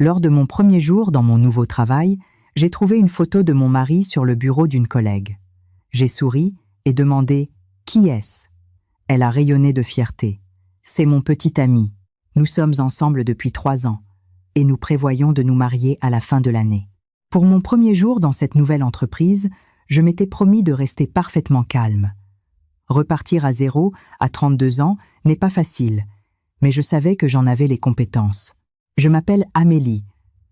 Lors de mon premier jour dans mon nouveau travail, j'ai trouvé une photo de mon mari sur le bureau d'une collègue. J'ai souri et demandé « Qui est-ce ?» Elle a rayonné de fierté. « C'est mon petit ami. Nous sommes ensemble depuis 3 ans et nous prévoyons de nous marier à la fin de l'année. » Pour mon premier jour dans cette nouvelle entreprise, je m'étais promis de rester parfaitement calme. Repartir à zéro, à 32 ans, n'est pas facile, mais je savais que j'en avais les compétences. Je m'appelle Amélie,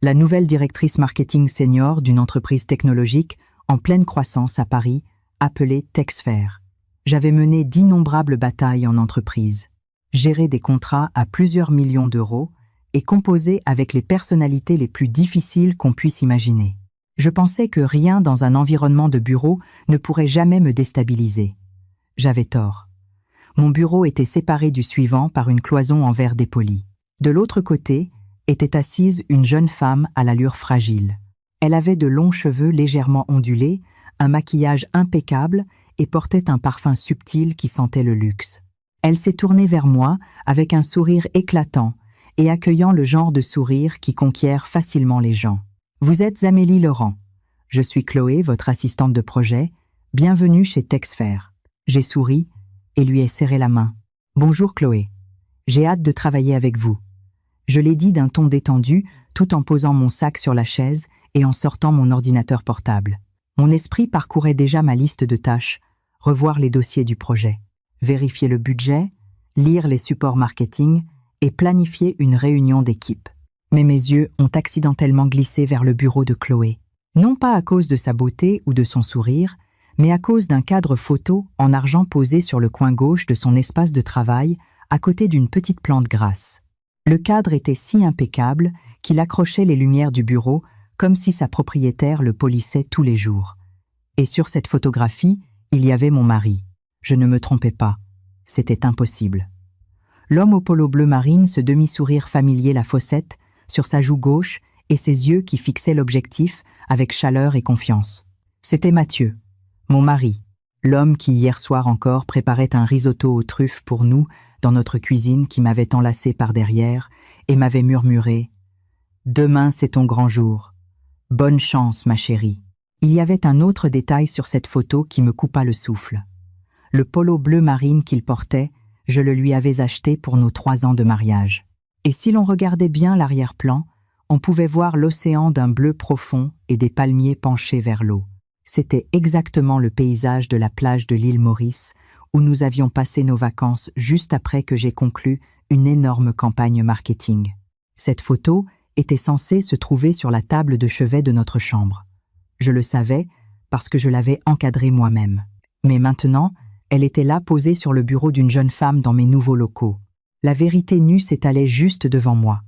la nouvelle directrice marketing senior d'une entreprise technologique en pleine croissance à Paris, appelée TechSphere. J'avais mené d'innombrables batailles en entreprise, géré des contrats à plusieurs millions d'euros et composé avec les personnalités les plus difficiles qu'on puisse imaginer. Je pensais que rien dans un environnement de bureau ne pourrait jamais me déstabiliser. J'avais tort. Mon bureau était séparé du suivant par une cloison en verre dépoli. De l'autre côté était assise une jeune femme à l'allure fragile. Elle avait de longs cheveux légèrement ondulés, un maquillage impeccable et portait un parfum subtil qui sentait le luxe. Elle s'est tournée vers moi avec un sourire éclatant et accueillant le genre de sourire qui conquiert facilement les gens. « Vous êtes Amélie Laurent. Je suis Chloé, votre assistante de projet. Bienvenue chez TechSphere. » J'ai souri et lui ai serré la main. « Bonjour Chloé. J'ai hâte de travailler avec vous. » Je l'ai dit d'un ton détendu, tout en posant mon sac sur la chaise et en sortant mon ordinateur portable. Mon esprit parcourait déjà ma liste de tâches, revoir les dossiers du projet, vérifier le budget, lire les supports marketing et planifier une réunion d'équipe. Mais mes yeux ont accidentellement glissé vers le bureau de Chloé. Non pas à cause de sa beauté ou de son sourire, mais à cause d'un cadre photo en argent posé sur le coin gauche de son espace de travail, à côté d'une petite plante grasse. Le cadre était si impeccable qu'il accrochait les lumières du bureau comme si sa propriétaire le polissait tous les jours. Et sur cette photographie, il y avait mon mari. Je ne me trompais pas. C'était impossible. L'homme au polo bleu marine, ce demi-sourire familier la fossette, sur sa joue gauche et ses yeux qui fixaient l'objectif avec chaleur et confiance. C'était Mathieu, mon mari, l'homme qui hier soir encore préparait un risotto aux truffes pour nous dans notre cuisine qui m'avait enlacé par derrière et m'avait murmuré « Demain c'est ton grand jour. Bonne chance, ma chérie. » Il y avait un autre détail sur cette photo qui me coupa le souffle. Le polo bleu marine qu'il portait, je le lui avais acheté pour nos 3 ans de mariage. Et si l'on regardait bien l'arrière-plan, on pouvait voir l'océan d'un bleu profond et des palmiers penchés vers l'eau. C'était exactement le paysage de la plage de l'île Maurice, où nous avions passé nos vacances juste après que j'ai conclu une énorme campagne marketing. Cette photo était censée se trouver sur la table de chevet de notre chambre. Je le savais parce que je l'avais encadrée moi-même. Mais maintenant, elle était là posée sur le bureau d'une jeune femme dans mes nouveaux locaux. La vérité nue s'étalait juste devant moi.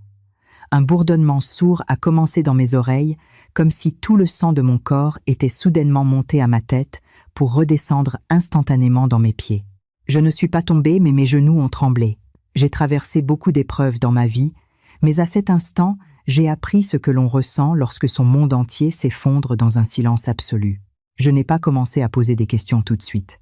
Un bourdonnement sourd a commencé dans mes oreilles, comme si tout le sang de mon corps était soudainement monté à ma tête pour redescendre instantanément dans mes pieds. Je ne suis pas tombée, mais mes genoux ont tremblé. J'ai traversé beaucoup d'épreuves dans ma vie, mais à cet instant, j'ai appris ce que l'on ressent lorsque son monde entier s'effondre dans un silence absolu. Je n'ai pas commencé à poser des questions tout de suite.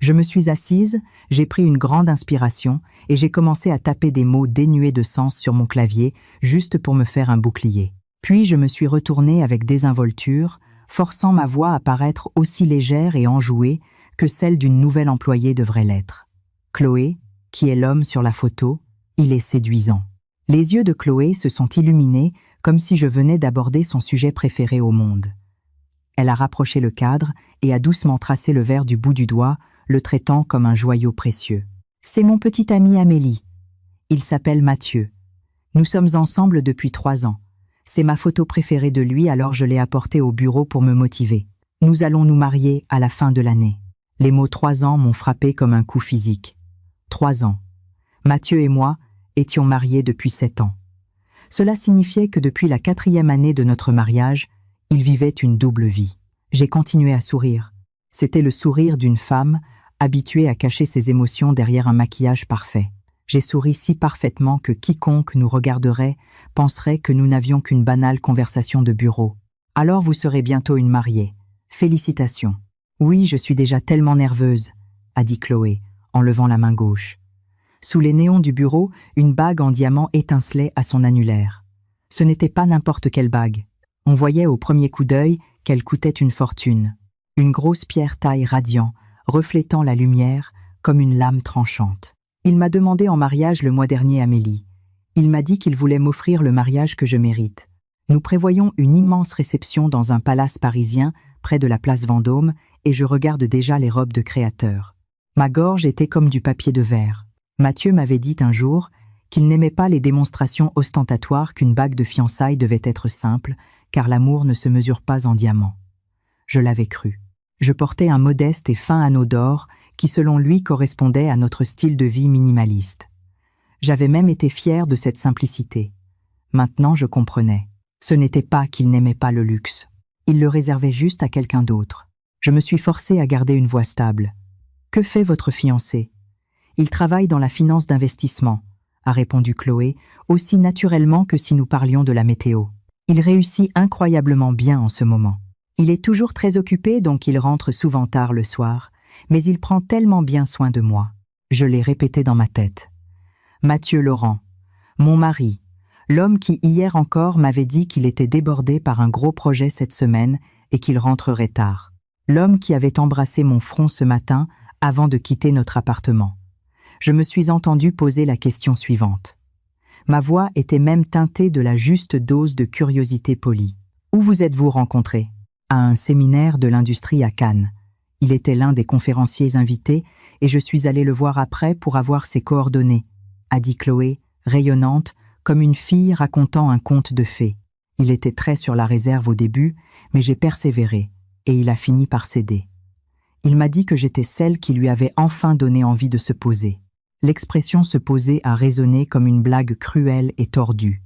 Je me suis assise, j'ai pris une grande inspiration et j'ai commencé à taper des mots dénués de sens sur mon clavier, juste pour me faire un bouclier. Puis je me suis retournée avec désinvolture, forçant ma voix à paraître aussi légère et enjouée que celle d'une nouvelle employée devrait l'être. Chloé, qui est l'homme sur la photo, il est séduisant. Les yeux de Chloé se sont illuminés comme si je venais d'aborder son sujet préféré au monde. Elle a rapproché le cadre et a doucement tracé le verre du bout du doigt, le traitant comme un joyau précieux. C'est mon petit ami Amélie. Il s'appelle Mathieu. Nous sommes ensemble depuis 3 ans. C'est ma photo préférée de lui, alors je l'ai apportée au bureau pour me motiver. Nous allons nous marier à la fin de l'année. Les mots 3 ans m'ont frappé comme un coup physique. 3 ans. Mathieu et moi étions mariés depuis 7 ans. Cela signifiait que depuis la 4e année de notre mariage, il vivait une double vie. J'ai continué à sourire. C'était le sourire d'une femme habituée à cacher ses émotions derrière un maquillage parfait. J'ai souri si parfaitement que quiconque nous regarderait penserait que nous n'avions qu'une banale conversation de bureau. « Alors vous serez bientôt une mariée. Félicitations. »« Oui, je suis déjà tellement nerveuse, » a dit Chloé, en levant la main gauche. Sous les néons du bureau, une bague en diamant étincelait à son annulaire. Ce n'était pas n'importe quelle bague. On voyait au premier coup d'œil qu'elle coûtait une fortune. Une grosse pierre taille radiant, reflétant la lumière comme une lame tranchante. Il m'a demandé en mariage le mois dernier, Amélie. Il m'a dit qu'il voulait m'offrir le mariage que je mérite. Nous prévoyons une immense réception dans un palace parisien près de la place Vendôme et je regarde déjà les robes de créateurs. Ma gorge était comme du papier de verre. Mathieu m'avait dit un jour qu'il n'aimait pas les démonstrations ostentatoires qu'une bague de fiançailles devait être simple, car l'amour ne se mesure pas en diamants. Je l'avais cru. Je portais un modeste et fin anneau d'or qui, selon lui, correspondait à notre style de vie minimaliste. J'avais même été fière de cette simplicité. Maintenant, je comprenais. Ce n'était pas qu'il n'aimait pas le luxe. Il le réservait juste à quelqu'un d'autre. Je me suis forcée à garder une voix stable. « Que fait votre fiancé ?»« Il travaille dans la finance d'investissement », a répondu Chloé, aussi naturellement que si nous parlions de la météo. « Il réussit incroyablement bien en ce moment. Il est toujours très occupé, donc il rentre souvent tard le soir, mais il prend tellement bien soin de moi. » Je l'ai répété dans ma tête. Mathieu Laurent, mon mari, l'homme qui hier encore m'avait dit qu'il était débordé par un gros projet cette semaine et qu'il rentrerait tard. L'homme qui avait embrassé mon front ce matin avant de quitter notre appartement. Je me suis entendu poser la question suivante. Ma voix était même teintée de la juste dose de curiosité polie. « Où vous êtes-vous rencontrés ?» À un séminaire de l'industrie à Cannes. Il était l'un des conférenciers invités et je suis allée le voir après pour avoir ses coordonnées, a dit Chloé, rayonnante, comme une fille racontant un conte de fées. Il était très sur la réserve au début, mais j'ai persévéré, et il a fini par céder. Il m'a dit que j'étais celle qui lui avait enfin donné envie de se poser. L'expression se poser a résonné comme une blague cruelle et tordue.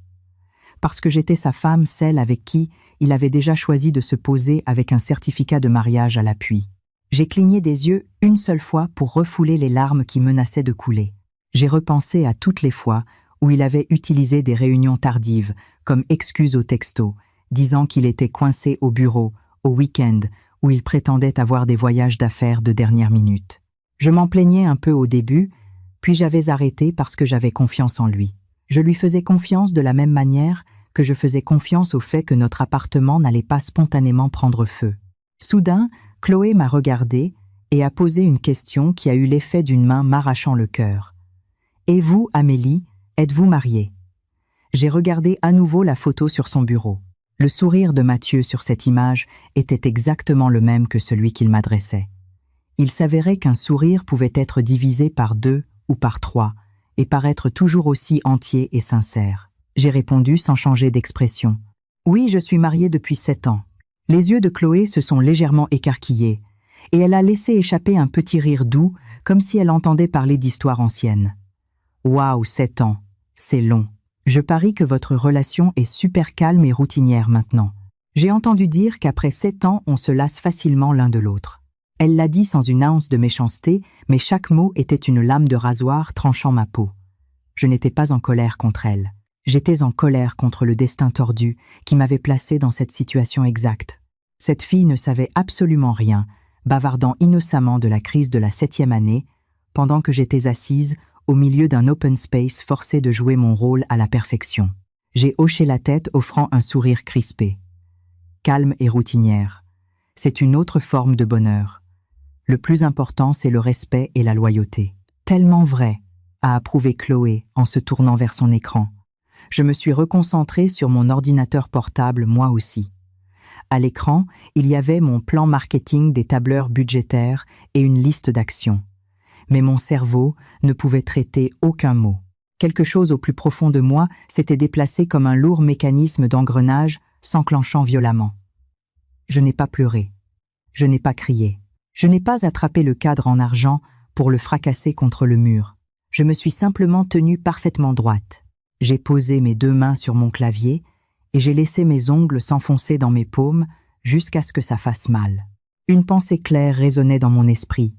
Parce que j'étais sa femme, celle avec qui il avait déjà choisi de se poser avec un certificat de mariage à l'appui. J'ai cligné des yeux une seule fois pour refouler les larmes qui menaçaient de couler. J'ai repensé à toutes les fois où il avait utilisé des réunions tardives comme excuse au texto, disant qu'il était coincé au bureau, au week-end, où il prétendait avoir des voyages d'affaires de dernière minute. Je m'en plaignais un peu au début, puis j'avais arrêté parce que j'avais confiance en lui. Je lui faisais confiance de la même manière que je faisais confiance au fait que notre appartement n'allait pas spontanément prendre feu. Soudain, Chloé m'a regardée et a posé une question qui a eu l'effet d'une main m'arrachant le cœur. « Et vous, Amélie, êtes-vous mariée ?» J'ai regardé à nouveau la photo sur son bureau. Le sourire de Mathieu sur cette image était exactement le même que celui qu'il m'adressait. Il s'avérait qu'un sourire pouvait être divisé par 2 ou par 3 et paraître toujours aussi entier et sincère. J'ai répondu sans changer d'expression. « Oui, je suis mariée depuis 7 ans. » Les yeux de Chloé se sont légèrement écarquillés et elle a laissé échapper un petit rire doux comme si elle entendait parler d'histoires anciennes. « Waouh, 7 ans, c'est long. Je parie que votre relation est super calme et routinière maintenant. J'ai entendu dire qu'après 7 ans, on se lasse facilement l'un de l'autre. » Elle l'a dit sans une once de méchanceté, mais chaque mot était une lame de rasoir tranchant ma peau. Je n'étais pas en colère contre elle. J'étais en colère contre le destin tordu qui m'avait placé dans cette situation exacte. Cette fille ne savait absolument rien, bavardant innocemment de la crise de la 7e année, pendant que j'étais assise au milieu d'un open space forcé de jouer mon rôle à la perfection. J'ai hoché la tête, offrant un sourire crispé. Calme et routinière. C'est une autre forme de bonheur. Le plus important, c'est le respect et la loyauté. Tellement vrai, a approuvé Chloé en se tournant vers son écran. Je me suis reconcentrée sur mon ordinateur portable, moi aussi. À l'écran, il y avait mon plan marketing des tableurs budgétaires et une liste d'actions. Mais mon cerveau ne pouvait traiter aucun mot. Quelque chose au plus profond de moi s'était déplacé comme un lourd mécanisme d'engrenage s'enclenchant violemment. Je n'ai pas pleuré. Je n'ai pas crié. Je n'ai pas attrapé le cadre en argent pour le fracasser contre le mur. Je me suis simplement tenue parfaitement droite. J'ai posé mes 2 mains sur mon clavier et j'ai laissé mes ongles s'enfoncer dans mes paumes jusqu'à ce que ça fasse mal. Une pensée claire résonnait dans mon esprit.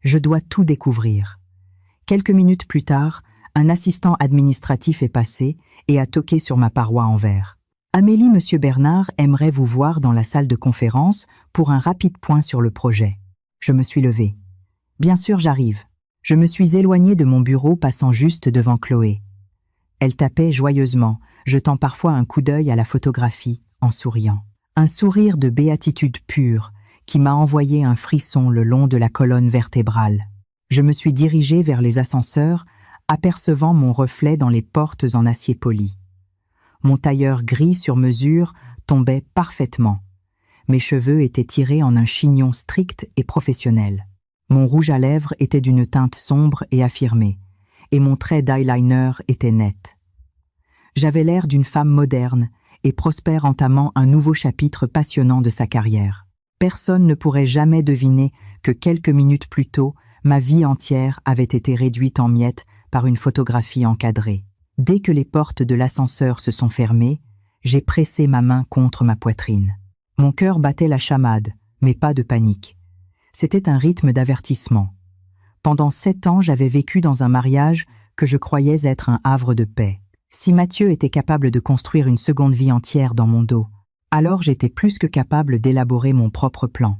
Je dois tout découvrir. Quelques minutes plus tard, un assistant administratif est passé et a toqué sur ma paroi en verre. « Amélie, Monsieur Bernard aimerait vous voir dans la salle de conférence pour un rapide point sur le projet. » Je me suis levée. « Bien sûr, j'arrive. » Je me suis éloignée de mon bureau, passant juste devant Chloé. Elle tapait joyeusement, jetant parfois un coup d'œil à la photographie en souriant. Un sourire de béatitude pure qui m'a envoyé un frisson le long de la colonne vertébrale. Je me suis dirigée vers les ascenseurs, apercevant mon reflet dans les portes en acier poli. Mon tailleur gris sur mesure tombait parfaitement. Mes cheveux étaient tirés en un chignon strict et professionnel. Mon rouge à lèvres était d'une teinte sombre et affirmée, et mon trait d'eyeliner était net. J'avais l'air d'une femme moderne et prospère entamant un nouveau chapitre passionnant de sa carrière. Personne ne pourrait jamais deviner que quelques minutes plus tôt, ma vie entière avait été réduite en miettes par une photographie encadrée. Dès que les portes de l'ascenseur se sont fermées, j'ai pressé ma main contre ma poitrine. Mon cœur battait la chamade, mais pas de panique. C'était un rythme d'avertissement. Pendant 7 ans, j'avais vécu dans un mariage que je croyais être un havre de paix. Si Mathieu était capable de construire une seconde vie entière dans mon dos, alors j'étais plus que capable d'élaborer mon propre plan.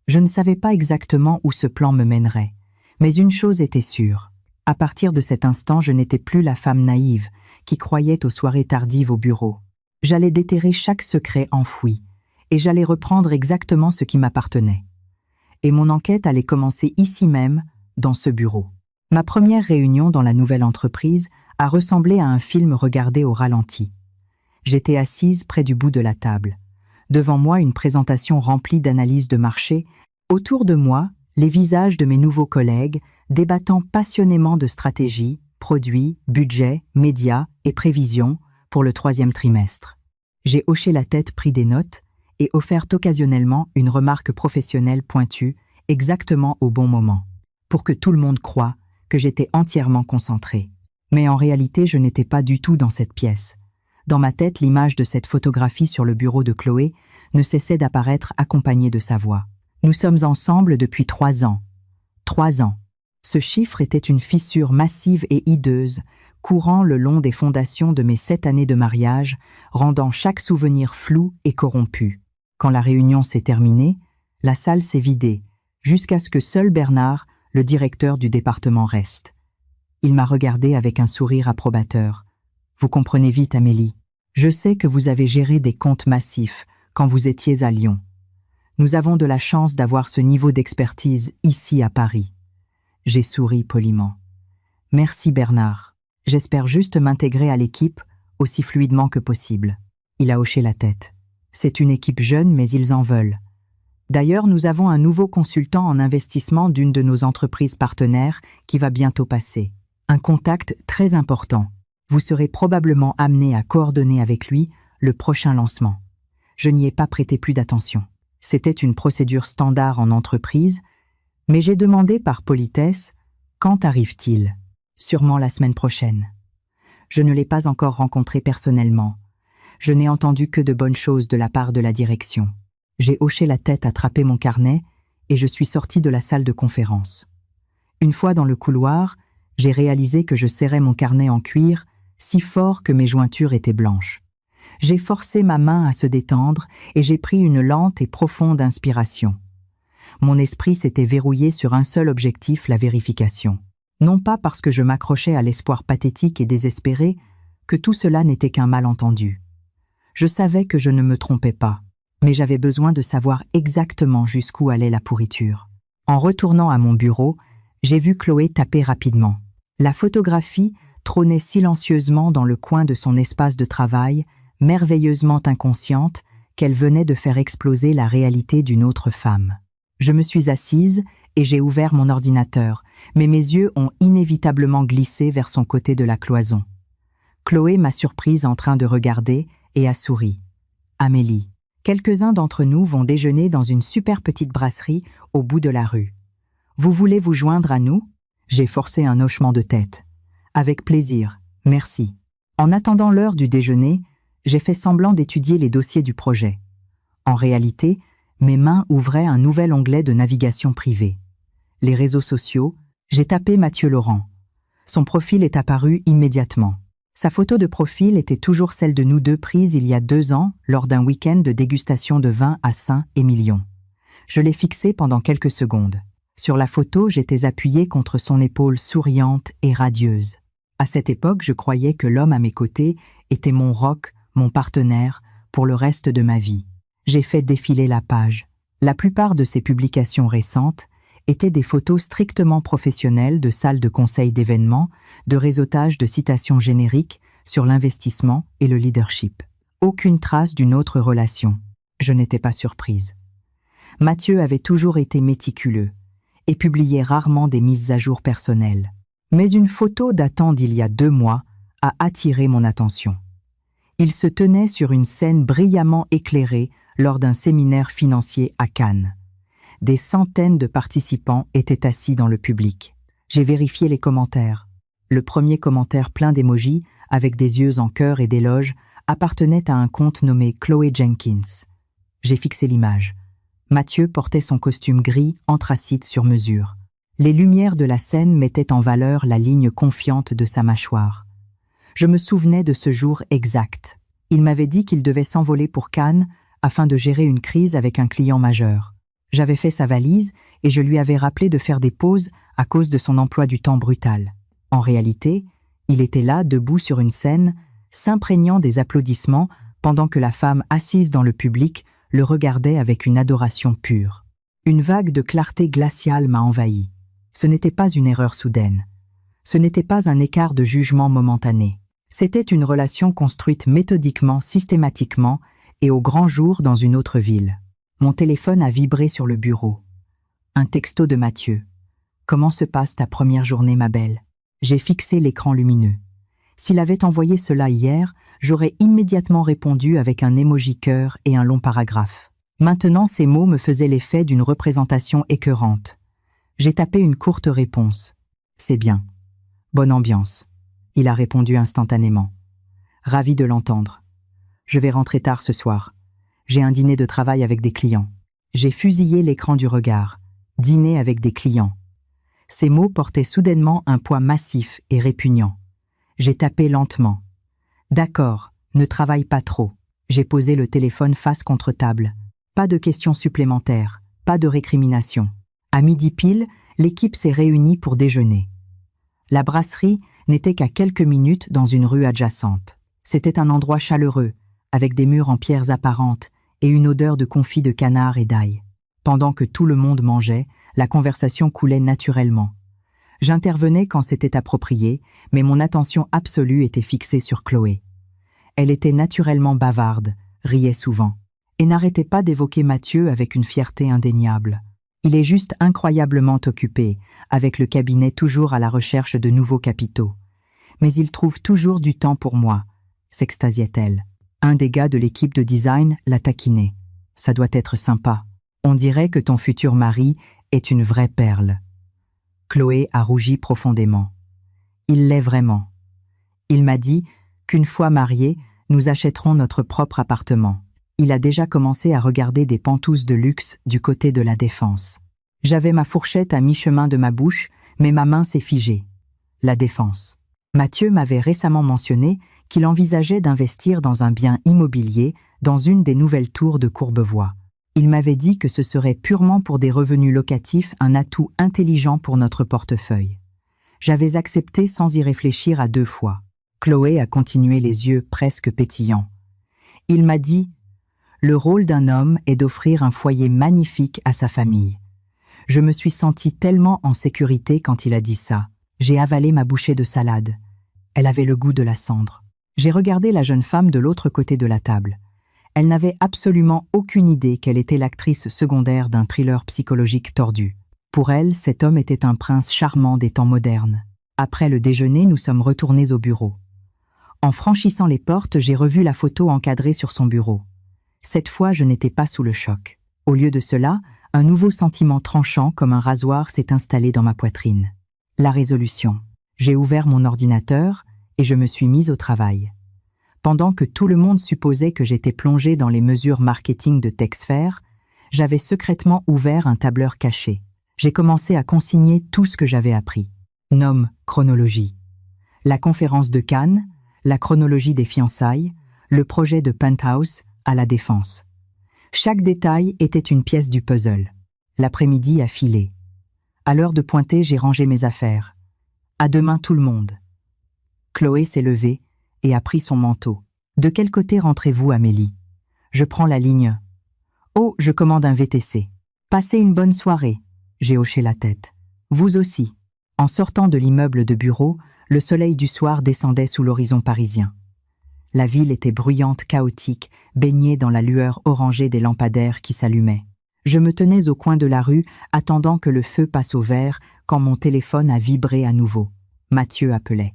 Je ne savais pas exactement où ce plan me mènerait, mais une chose était sûre. À partir de cet instant, je n'étais plus la femme naïve qui croyait aux soirées tardives au bureau. J'allais déterrer chaque secret enfoui, et j'allais reprendre exactement ce qui m'appartenait. Et mon enquête allait commencer ici même, dans ce bureau. Ma première réunion dans la nouvelle entreprise a ressemblé à un film regardé au ralenti. J'étais assise près du bout de la table. Devant moi, une présentation remplie d'analyses de marché. Autour de moi, les visages de mes nouveaux collègues, débattant passionnément de stratégie, produits, budget, médias et prévisions pour le 3e trimestre. J'ai hoché la tête, pris des notes et offert occasionnellement une remarque professionnelle pointue, exactement au bon moment, pour que tout le monde croie que j'étais entièrement concentrée. Mais en réalité, je n'étais pas du tout dans cette pièce. Dans ma tête, l'image de cette photographie sur le bureau de Chloé ne cessait d'apparaître accompagnée de sa voix. Nous sommes ensemble depuis 3 ans. 3 ans. Ce chiffre était une fissure massive et hideuse, courant le long des fondations de mes 7 années de mariage, rendant chaque souvenir flou et corrompu. Quand la réunion s'est terminée, la salle s'est vidée, jusqu'à ce que seul Bernard, le directeur du département, reste. Il m'a regardé avec un sourire approbateur. « Vous comprenez vite, Amélie. Je sais que vous avez géré des comptes massifs quand vous étiez à Lyon. Nous avons de la chance d'avoir ce niveau d'expertise ici à Paris. » J'ai souri poliment. « Merci Bernard. J'espère juste m'intégrer à l'équipe aussi fluidement que possible. » Il a hoché la tête. « C'est une équipe jeune, mais ils en veulent. D'ailleurs, nous avons un nouveau consultant en investissement d'une de nos entreprises partenaires qui va bientôt passer. Un contact très important. Vous serez probablement amené à coordonner avec lui le prochain lancement. Je n'y ai pas prêté plus d'attention. C'était une procédure standard en entreprise, mais j'ai demandé par politesse « Quand arrive-t-il » ? Sûrement la semaine prochaine. Je ne l'ai pas encore rencontré personnellement. Je n'ai entendu que de bonnes choses de la part de la direction. J'ai hoché la tête, attrapé mon carnet et je suis sortie de la salle de conférence. Une fois dans le couloir, j'ai réalisé que je serrais mon carnet en cuir si fort que mes jointures étaient blanches. J'ai forcé ma main à se détendre et j'ai pris une lente et profonde inspiration. Mon esprit s'était verrouillé sur un seul objectif, la vérification. Non pas parce que je m'accrochais à l'espoir pathétique et désespéré que tout cela n'était qu'un malentendu. Je savais que je ne me trompais pas, mais j'avais besoin de savoir exactement jusqu'où allait la pourriture. En retournant à mon bureau, j'ai vu Chloé taper rapidement. La photographie trônait silencieusement dans le coin de son espace de travail, merveilleusement inconsciente qu'elle venait de faire exploser la réalité d'une autre femme. Je me suis assise et j'ai ouvert mon ordinateur, mais mes yeux ont inévitablement glissé vers son côté de la cloison. Chloé m'a surprise en train de regarder et a souri. « Amélie, quelques-uns d'entre nous vont déjeuner dans une super petite brasserie au bout de la rue. Vous voulez vous joindre à nous ?» J'ai forcé un hochement de tête. « Avec plaisir, merci. » En attendant l'heure du déjeuner, j'ai fait semblant d'étudier les dossiers du projet. En réalité, mes mains ouvraient un nouvel onglet de navigation privée. Les réseaux sociaux, j'ai tapé Mathieu Laurent. Son profil est apparu immédiatement. Sa photo de profil était toujours celle de nous deux prise il y a 2 ans lors d'un week-end de dégustation de vin à Saint-Émilion. Je l'ai fixé pendant quelques secondes. Sur la photo, j'étais appuyée contre son épaule souriante et radieuse. À cette époque, je croyais que l'homme à mes côtés était mon rock, mon partenaire, pour le reste de ma vie. J'ai fait défiler la page. La plupart de ces publications récentes étaient des photos strictement professionnelles de salles de conseil d'événements, de réseautage de citations génériques sur l'investissement et le leadership. Aucune trace d'une autre relation. Je n'étais pas surprise. Mathieu avait toujours été méticuleux et publiait rarement des mises à jour personnelles. Mais une photo datant d'il y a 2 mois a attiré mon attention. Il se tenait sur une scène brillamment éclairée lors d'un séminaire financier à Cannes. Des centaines de participants étaient assis dans le public. J'ai vérifié les commentaires. Le premier commentaire plein d'émojis, avec des yeux en cœur et d'éloges, appartenait à un compte nommé Chloé Jenkins. J'ai fixé l'image. Mathieu portait son costume gris anthracite sur mesure. Les lumières de la scène mettaient en valeur la ligne confiante de sa mâchoire. Je me souvenais de ce jour exact. Il m'avait dit qu'il devait s'envoler pour Cannes afin de gérer une crise avec un client majeur. J'avais fait sa valise et je lui avais rappelé de faire des pauses à cause de son emploi du temps brutal. En réalité, il était là, debout sur une scène, s'imprégnant des applaudissements pendant que la femme assise dans le public le regardait avec une adoration pure. Une vague de clarté glaciale m'a envahi. Ce n'était pas une erreur soudaine. Ce n'était pas un écart de jugement momentané. C'était une relation construite méthodiquement, systématiquement et au grand jour dans une autre ville. Mon téléphone a vibré sur le bureau. Un texto de Mathieu. « Comment se passe ta première journée, ma belle ?» J'ai fixé l'écran lumineux. S'il avait envoyé cela hier, j'aurais immédiatement répondu avec un emoji cœur et un long paragraphe. Maintenant, ces mots me faisaient l'effet d'une représentation écœurante. J'ai tapé une courte réponse. « C'est bien. Bonne ambiance. » Il a répondu instantanément. « Ravi de l'entendre. Je vais rentrer tard ce soir. J'ai un dîner de travail avec des clients. » J'ai fusillé l'écran du regard. « Dîner avec des clients. » Ces mots portaient soudainement un poids massif et répugnant. J'ai tapé lentement. « D'accord, ne travaille pas trop. » J'ai posé le téléphone face contre table. Pas de questions supplémentaires, pas de récriminations. À midi pile, l'équipe s'est réunie pour déjeuner. La brasserie n'était qu'à quelques minutes dans une rue adjacente. C'était un endroit chaleureux, avec des murs en pierres apparentes et une odeur de confit de canard et d'ail. Pendant que tout le monde mangeait, la conversation coulait naturellement. J'intervenais quand c'était approprié, mais mon attention absolue était fixée sur Chloé. Elle était naturellement bavarde, riait souvent, et n'arrêtait pas d'évoquer Mathieu avec une fierté indéniable. Il est juste incroyablement occupé, avec le cabinet toujours à la recherche de nouveaux capitaux. Mais il trouve toujours du temps pour moi, s'extasiait-elle. Un des gars de l'équipe de design l'a taquiné. Ça doit être sympa. On dirait que ton futur mari est une vraie perle. Chloé a rougi profondément. Il l'est vraiment. Il m'a dit qu'une fois mariés, nous achèterons notre propre appartement. Il a déjà commencé à regarder des pantoufles de luxe du côté de la Défense. J'avais ma fourchette à mi-chemin de ma bouche, mais ma main s'est figée. La Défense. Mathieu m'avait récemment mentionné qu'il envisageait d'investir dans un bien immobilier dans une des nouvelles tours de Courbevoie. Il m'avait dit que ce serait purement pour des revenus locatifs un atout intelligent pour notre portefeuille. J'avais accepté sans y réfléchir à 2 fois. Chloé a continué les yeux presque pétillants. Il m'a dit « Le rôle d'un homme est d'offrir un foyer magnifique à sa famille. » Je me suis sentie tellement en sécurité quand il a dit ça. J'ai avalé ma bouchée de salade. Elle avait le goût de la cendre. J'ai regardé la jeune femme de l'autre côté de la table. Elle n'avait absolument aucune idée qu'elle était l'actrice secondaire d'un thriller psychologique tordu. Pour elle, cet homme était un prince charmant des temps modernes. Après le déjeuner, nous sommes retournés au bureau. En franchissant les portes, j'ai revu la photo encadrée sur son bureau. Cette fois, je n'étais pas sous le choc. Au lieu de cela, un nouveau sentiment tranchant comme un rasoir s'est installé dans ma poitrine. La résolution. J'ai ouvert mon ordinateur et je me suis mise au travail. Pendant que tout le monde supposait que j'étais plongée dans les mesures marketing de Techsphere, j'avais secrètement ouvert un tableur caché. J'ai commencé à consigner tout ce que j'avais appris. Nom, chronologie. La conférence de Cannes, la chronologie des fiançailles, le projet de Penthouse à la Défense. Chaque détail était une pièce du puzzle. L'après-midi a filé. À l'heure de pointer, j'ai rangé mes affaires. À demain tout le monde. Chloé s'est levée et a pris son manteau. « De quel côté rentrez-vous, Amélie ?» Je prends la ligne. « Oh, je commande un VTC. »« Passez une bonne soirée. » J'ai hoché la tête. « Vous aussi. » En sortant de l'immeuble de bureau, le soleil du soir descendait sous l'horizon parisien. La ville était bruyante, chaotique, baignée dans la lueur orangée des lampadaires qui s'allumaient. Je me tenais au coin de la rue, attendant que le feu passe au vert, quand mon téléphone a vibré à nouveau. Mathieu appelait.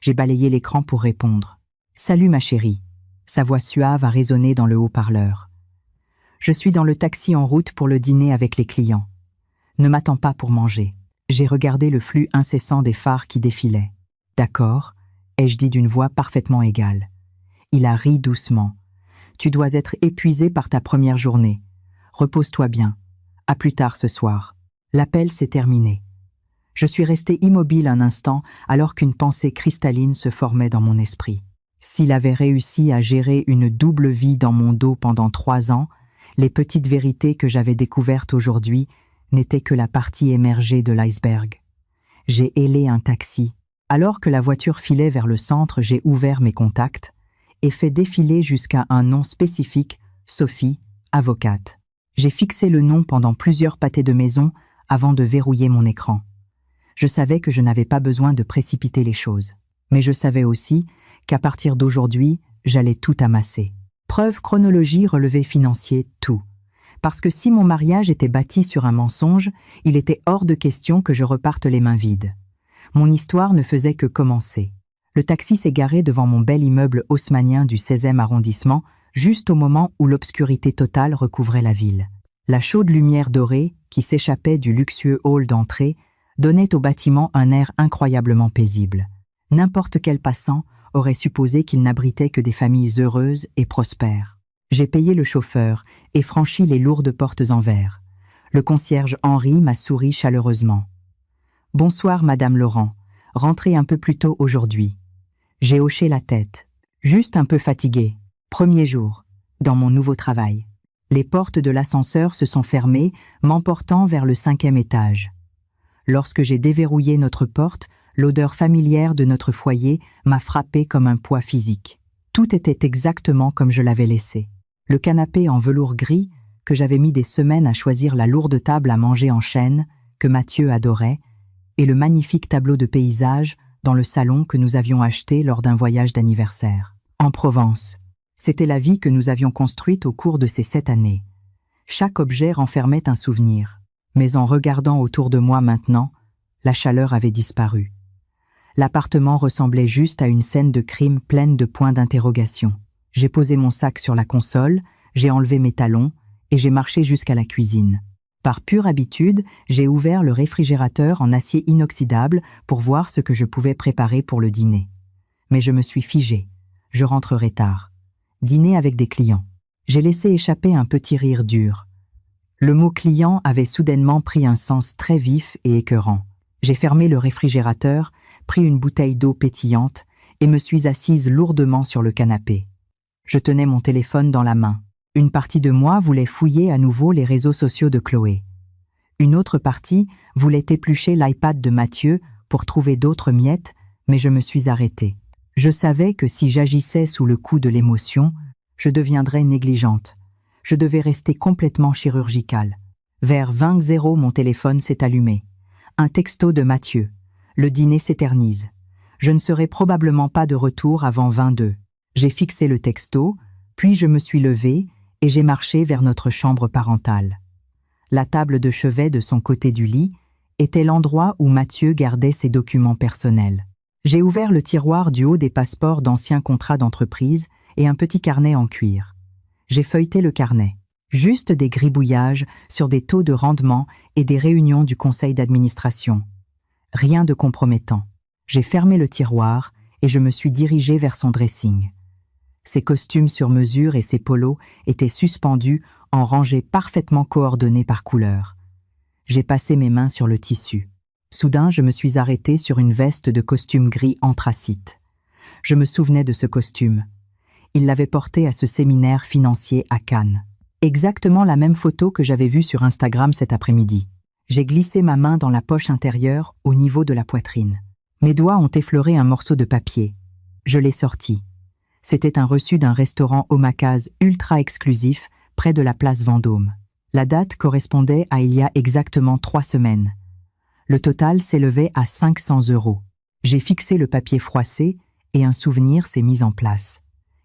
J'ai balayé l'écran pour répondre. « Salut ma chérie !» Sa voix suave a résonné dans le haut-parleur. « Je suis dans le taxi en route pour le dîner avec les clients. Ne m'attends pas pour manger. » J'ai regardé le flux incessant des phares qui défilaient. « D'accord », ai-je dit d'une voix parfaitement égale. Il a ri doucement. « Tu dois être épuisé par ta première journée. Repose-toi bien. À plus tard ce soir. » L'appel s'est terminé. Je suis resté immobile un instant alors qu'une pensée cristalline se formait dans mon esprit. S'il avait réussi à gérer une double vie dans mon dos pendant 3 ans, les petites vérités que j'avais découvertes aujourd'hui n'étaient que la partie émergée de l'iceberg. J'ai hélé un taxi. Alors que la voiture filait vers le centre, j'ai ouvert mes contacts et fait défiler jusqu'à un nom spécifique, Sophie, avocate. J'ai fixé le nom pendant plusieurs pâtés de maison avant de verrouiller mon écran. Je savais que je n'avais pas besoin de précipiter les choses. Mais je savais aussi qu'à partir d'aujourd'hui, j'allais tout amasser. Preuve, chronologie, relevé financier, tout. Parce que si mon mariage était bâti sur un mensonge, il était hors de question que je reparte les mains vides. Mon histoire ne faisait que commencer. Le taxi s'est garé devant mon bel immeuble haussmannien du 16e arrondissement, juste au moment où l'obscurité totale recouvrait la ville. La chaude lumière dorée, qui s'échappait du luxueux hall d'entrée, donnait au bâtiment un air incroyablement paisible. N'importe quel passant aurait supposé qu'il n'abritait que des familles heureuses et prospères. J'ai payé le chauffeur et franchi les lourdes portes en verre. Le concierge Henri m'a souri chaleureusement. « Bonsoir, Madame Laurent. Rentrez un peu plus tôt aujourd'hui. » J'ai hoché la tête. Juste un peu fatigué. Premier jour, dans mon nouveau travail. Les portes de l'ascenseur se sont fermées, m'emportant vers le 5e étage. Lorsque j'ai déverrouillé notre porte, l'odeur familière de notre foyer m'a frappé comme un poids physique. Tout était exactement comme je l'avais laissé. Le canapé en velours gris, que j'avais mis des semaines à choisir la lourde table à manger en chêne, que Mathieu adorait, et le magnifique tableau de paysage dans le salon que nous avions acheté lors d'un voyage d'anniversaire. En Provence. C'était la vie que nous avions construite au cours de ces 7 années. Chaque objet renfermait un souvenir. Mais en regardant autour de moi maintenant, la chaleur avait disparu. L'appartement ressemblait juste à une scène de crime pleine de points d'interrogation. J'ai posé mon sac sur la console, j'ai enlevé mes talons et j'ai marché jusqu'à la cuisine. Par pure habitude, j'ai ouvert le réfrigérateur en acier inoxydable pour voir ce que je pouvais préparer pour le dîner. Mais je me suis figé. Je rentrerai tard. Dîner avec des clients. J'ai laissé échapper un petit rire dur. Le mot client avait soudainement pris un sens très vif et écœurant. J'ai fermé le réfrigérateur, pris une bouteille d'eau pétillante et me suis assise lourdement sur le canapé. Je tenais mon téléphone dans la main. Une partie de moi voulait fouiller à nouveau les réseaux sociaux de Chloé. Une autre partie voulait éplucher l'iPad de Mathieu pour trouver d'autres miettes, mais je me suis arrêtée. Je savais que si j'agissais sous le coup de l'émotion, je deviendrais négligente. Je devais rester complètement chirurgicale. Vers 20h, mon téléphone s'est allumé. Un texto de Mathieu. Le dîner s'éternise. Je ne serai probablement pas de retour avant 22. J'ai fixé le texto, puis je me suis levée et j'ai marché vers notre chambre parentale. La table de chevet de son côté du lit était l'endroit où Mathieu gardait ses documents personnels. J'ai ouvert le tiroir du haut des passeports d'anciens contrats d'entreprise et un petit carnet en cuir. J'ai feuilleté le carnet. Juste des gribouillages sur des taux de rendement et des réunions du conseil d'administration. Rien de compromettant. J'ai fermé le tiroir et je me suis dirigée vers son dressing. Ses costumes sur mesure et ses polos étaient suspendus en rangées parfaitement coordonnées par couleur. J'ai passé mes mains sur le tissu. Soudain, je me suis arrêtée sur une veste de costume gris anthracite. Je me souvenais de ce costume. Il l'avait porté à ce séminaire financier à Cannes. Exactement la même photo que j'avais vue sur Instagram cet après-midi. J'ai glissé ma main dans la poche intérieure au niveau de la poitrine. Mes doigts ont effleuré un morceau de papier. Je l'ai sorti. C'était un reçu d'un restaurant omakase ultra exclusif près de la place Vendôme. La date correspondait à il y a exactement 3 semaines. Le total s'élevait à 500 €. J'ai fixé le papier froissé et un souvenir s'est mis en place.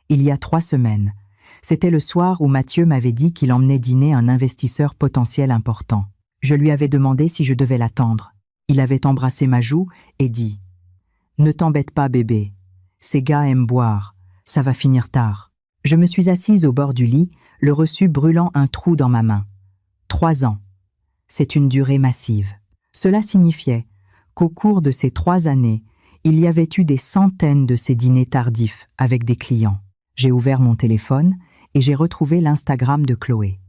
Il y a 3 semaines. C'était le soir où Mathieu m'avait dit qu'il emmenait dîner un investisseur potentiel important. Je lui avais demandé si je devais l'attendre. Il avait embrassé ma joue et dit « Ne t'embête pas, bébé. Ces gars aiment boire. Ça va finir tard. » Je me suis assise au bord du lit, le reçu brûlant un trou dans ma main. 3 ans. C'est une durée massive. Cela signifiait qu'au cours de ces 3 années, il y avait eu des centaines de ces dîners tardifs avec des clients. J'ai ouvert mon téléphone et j'ai retrouvé l'Instagram de Chloé.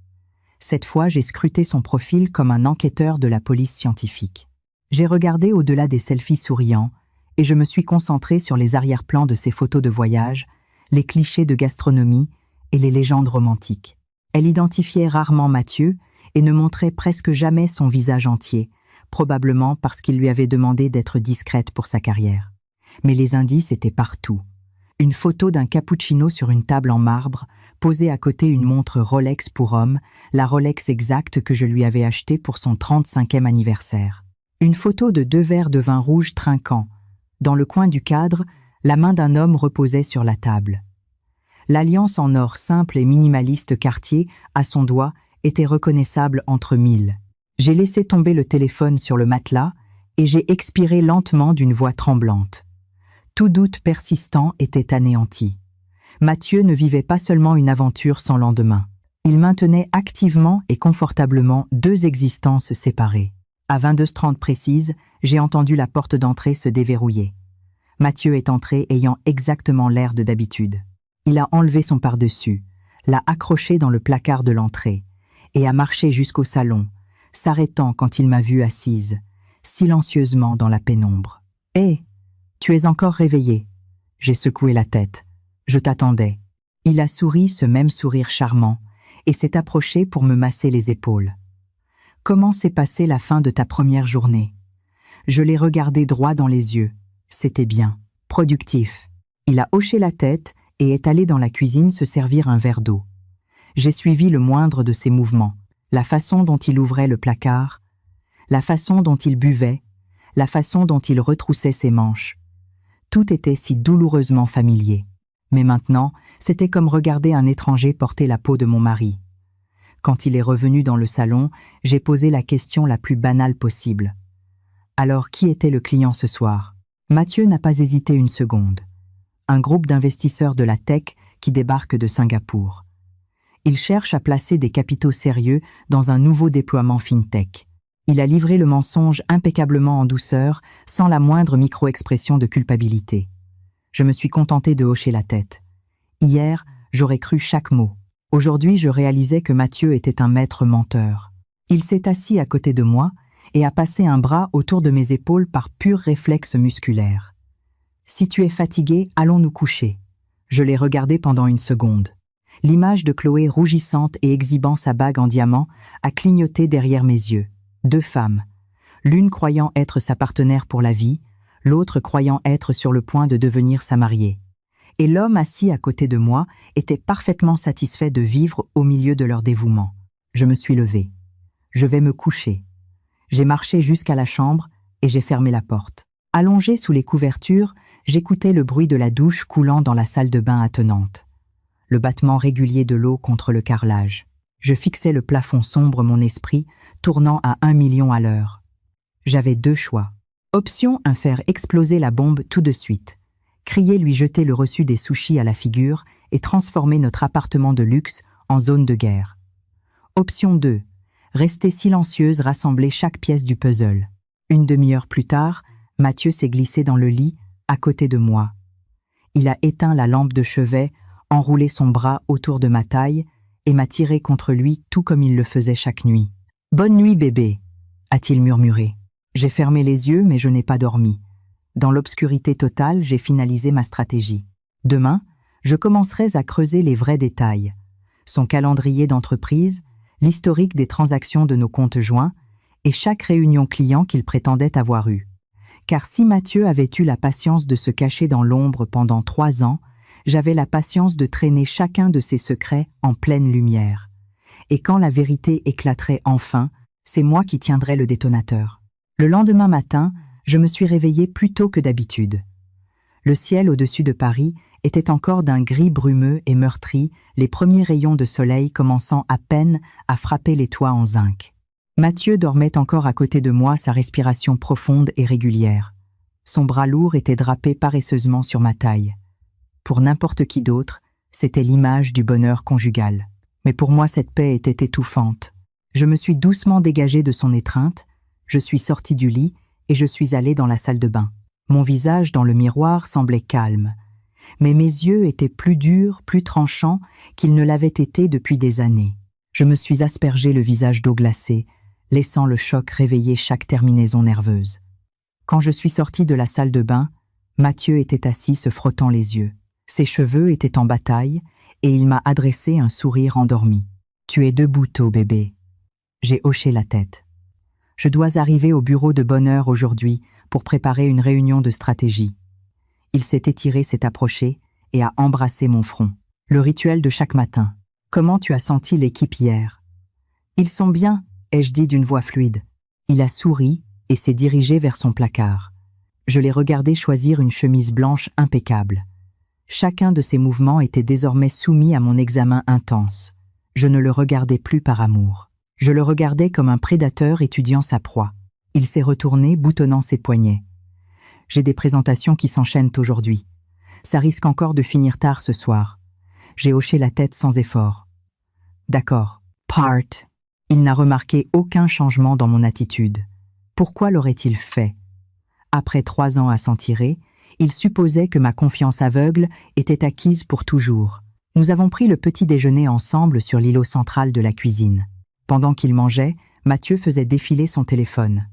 Cette fois, j'ai scruté son profil comme un enquêteur de la police scientifique. J'ai regardé au-delà des selfies souriants et je me suis concentré sur les arrière-plans de ses photos de voyage, les clichés de gastronomie et les légendes romantiques. Elle identifiait rarement Mathieu et ne montrait presque jamais son visage entier, probablement parce qu'il lui avait demandé d'être discrète pour sa carrière. Mais les indices étaient partout. Une photo d'un cappuccino sur une table en marbre, posée à côté une montre Rolex pour homme, la Rolex exacte que je lui avais achetée pour son 35e anniversaire. Une photo de 2 verres de vin rouge trinquant. Dans le coin du cadre, la main d'un homme reposait sur la table. L'alliance en or simple et minimaliste Cartier, à son doigt, était reconnaissable entre mille. J'ai laissé tomber le téléphone sur le matelas et j'ai expiré lentement d'une voix tremblante. Tout doute persistant était anéanti. Mathieu ne vivait pas seulement une aventure sans lendemain. Il maintenait activement et confortablement 2 existences séparées. À 22h30 précise, j'ai entendu la porte d'entrée se déverrouiller. Mathieu est entré ayant exactement l'air de d'habitude. Il a enlevé son pardessus, l'a accroché dans le placard de l'entrée et a marché jusqu'au salon, s'arrêtant quand il m'a vue assise, silencieusement dans la pénombre. « Hé, tu es encore réveillée ?» J'ai secoué la tête. « Je t'attendais. » Il a souri ce même sourire charmant et s'est approché pour me masser les épaules. « Comment s'est passée la fin de ta première journée ?» Je l'ai regardé droit dans les yeux. C'était bien, productif. Il a hoché la tête et est allé dans la cuisine se servir un verre d'eau. J'ai suivi le moindre de ses mouvements, la façon dont il ouvrait le placard, la façon dont il buvait, la façon dont il retroussait ses manches. Tout était si douloureusement familier. Mais maintenant, c'était comme regarder un étranger porter la peau de mon mari. Quand il est revenu dans le salon, j'ai posé la question la plus banale possible. Alors, qui était le client ce soir ? Mathieu n'a pas hésité une seconde. Un groupe d'investisseurs de la tech qui débarque de Singapour. Il cherche à placer des capitaux sérieux dans un nouveau déploiement fintech. Il a livré le mensonge impeccablement en douceur, sans la moindre micro-expression de culpabilité. Je me suis contenté de hocher la tête. Hier, j'aurais cru chaque mot. Aujourd'hui, je réalisais que Mathieu était un maître menteur. Il s'est assis à côté de moi et a passé un bras autour de mes épaules par pur réflexe musculaire. « Si tu es fatigué, allons nous coucher. » Je l'ai regardé pendant une seconde. L'image de Chloé rougissante et exhibant sa bague en diamant a clignoté derrière mes yeux. 2 femmes, l'une croyant être sa partenaire pour la vie, l'autre croyant être sur le point de devenir sa mariée. Et l'homme assis à côté de moi était parfaitement satisfait de vivre au milieu de leur dévouement. Je me suis levée. Je vais me coucher. J'ai marché jusqu'à la chambre et j'ai fermé la porte. Allongée sous les couvertures, j'écoutais le bruit de la douche coulant dans la salle de bain attenante. Le battement régulier de l'eau contre le carrelage. Je fixais le plafond sombre mon esprit, tournant à 1 million à l'heure. J'avais 2 choix. Option 1, faire exploser la bombe tout de suite. Crier lui jeter le reçu des sushis à la figure et transformer notre appartement de luxe en zone de guerre. Option 2, rester silencieuse, rassembler chaque pièce du puzzle. 1 demi-heure plus tard, Mathieu s'est glissé dans le lit, à côté de moi. Il a éteint la lampe de chevet, enroulé son bras autour de ma taille et m'a tiré contre lui tout comme il le faisait chaque nuit. « Bonne nuit, bébé », a-t-il murmuré. J'ai fermé les yeux, mais je n'ai pas dormi. Dans l'obscurité totale, j'ai finalisé ma stratégie. Demain, je commencerai à creuser les vrais détails. Son calendrier d'entreprise, l'historique des transactions de nos comptes joints et chaque réunion client qu'il prétendait avoir eue. car si Mathieu avait eu la patience de se cacher dans l'ombre pendant 3 ans, j'avais la patience de traîner chacun de ses secrets en pleine lumière. Et quand la vérité éclaterait enfin, c'est moi qui tiendrais le détonateur. Le lendemain matin, je me suis réveillée plus tôt que d'habitude. Le ciel au-dessus de Paris était encore d'un gris brumeux et meurtri, les premiers rayons de soleil commençant à peine à frapper les toits en zinc. Mathieu dormait encore à côté de moi, sa respiration profonde et régulière. Son bras lourd était drapé paresseusement sur ma taille. Pour n'importe qui d'autre, c'était l'image du bonheur conjugal. Mais pour moi, cette paix était étouffante. Je me suis doucement dégagée de son étreinte, je suis sortie du lit et je suis allée dans la salle de bain. Mon visage dans le miroir semblait calme, mais mes yeux étaient plus durs, plus tranchants qu'ils ne l'avaient été depuis des années. Je me suis aspergé le visage d'eau glacée, laissant le choc réveiller chaque terminaison nerveuse. Quand je suis sortie de la salle de bain, Mathieu était assis se frottant les yeux. Ses cheveux étaient en bataille et il m'a adressé un sourire endormi. « Tu es debout tôt, bébé. » J'ai hoché la tête. Je dois arriver au bureau de bonne heure aujourd'hui pour préparer une réunion de stratégie. Il s'est étiré, s'est approché et a embrassé mon front. Le rituel de chaque matin. « Comment tu as senti l'équipe hier ?»« Ils sont bien », ai-je dit d'une voix fluide. Il a souri et s'est dirigé vers son placard. Je l'ai regardé choisir une chemise blanche impeccable. Chacun de ses mouvements était désormais soumis à mon examen intense. Je ne le regardais plus par amour. Je le regardais comme un prédateur étudiant sa proie. Il s'est retourné, boutonnant ses poignets. J'ai des présentations qui s'enchaînent aujourd'hui. Ça risque encore de finir tard ce soir. J'ai hoché la tête sans effort. D'accord. Part. Il n'a remarqué aucun changement dans mon attitude. Pourquoi l'aurait-il fait? Après 3 ans à s'en tirer, il supposait que ma confiance aveugle était acquise pour toujours. Nous avons pris le petit déjeuner ensemble sur l'îlot central de la cuisine. Pendant qu'il mangeait, Mathieu faisait défiler son téléphone.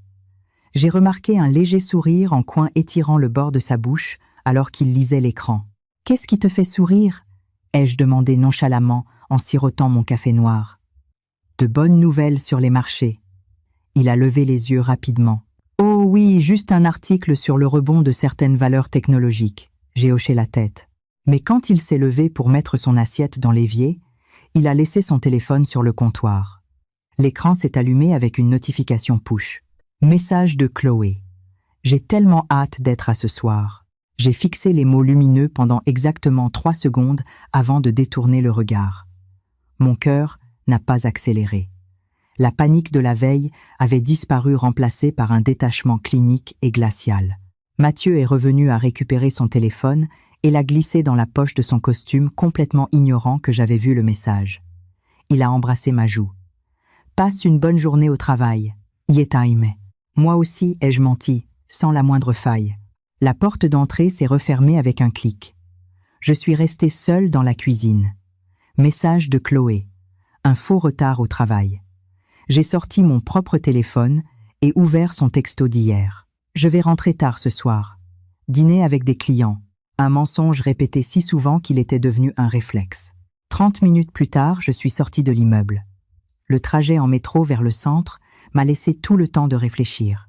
J'ai remarqué un léger sourire en coin étirant le bord de sa bouche alors qu'il lisait l'écran. « Qu'est-ce qui te fait sourire ?» ai-je demandé nonchalamment en sirotant mon café noir. « De bonnes nouvelles sur les marchés. » Il a levé les yeux rapidement. « Oh oui, juste un article sur le rebond de certaines valeurs technologiques. » J'ai hoché la tête. Mais quand il s'est levé pour mettre son assiette dans l'évier, il a laissé son téléphone sur le comptoir. L'écran s'est allumé avec une notification push. Message de Chloé. J'ai tellement hâte d'être à ce soir. J'ai fixé les mots lumineux pendant exactement 3 secondes avant de détourner le regard. Mon cœur n'a pas accéléré. La panique de la veille avait disparu remplacée par un détachement clinique et glacial. Mathieu est revenu à récupérer son téléphone et l'a glissé dans la poche de son costume, complètement ignorant que j'avais vu le message. Il a embrassé ma joue. « Passe une bonne journée au travail. Yetaime. » Moi aussi, ai-je menti, sans la moindre faille. La porte d'entrée s'est refermée avec un clic. Je suis restée seule dans la cuisine. Message de Chloé. Un faux retard au travail. J'ai sorti mon propre téléphone et ouvert son texto d'hier. Je vais rentrer tard ce soir. Dîner avec des clients. Un mensonge répété si souvent qu'il était devenu un réflexe. 30 minutes plus tard, je suis sortie de l'immeuble. Le trajet en métro vers le centre m'a laissé tout le temps de réfléchir.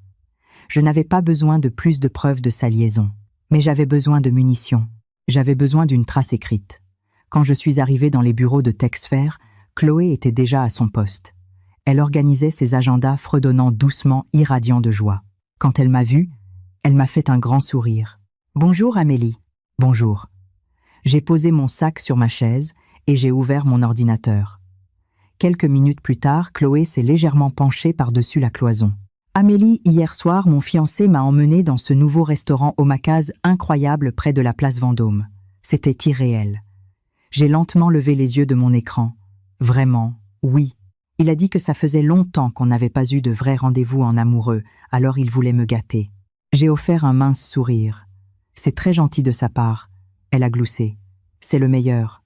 Je n'avais pas besoin de plus de preuves de sa liaison, mais j'avais besoin de munitions. J'avais besoin d'une trace écrite. Quand je suis arrivée dans les bureaux de Techsphere, Chloé était déjà à son poste. Elle organisait ses agendas fredonnant doucement, irradiant de joie. Quand elle m'a vue, elle m'a fait un grand sourire. « Bonjour Amélie. » « Bonjour. » J'ai posé mon sac sur ma chaise et j'ai ouvert mon ordinateur. Quelques minutes plus tard, Chloé s'est légèrement penchée par-dessus la cloison. « Amélie, hier soir, mon fiancé m'a emmenée dans ce nouveau restaurant omakase incroyable près de la place Vendôme. C'était irréel. » J'ai lentement levé les yeux de mon écran. « Vraiment, oui. » Il a dit que ça faisait longtemps qu'on n'avait pas eu de vrai rendez-vous en amoureux, alors il voulait me gâter. J'ai offert un mince sourire. « C'est très gentil de sa part. » Elle a gloussé. « C'est le meilleur. »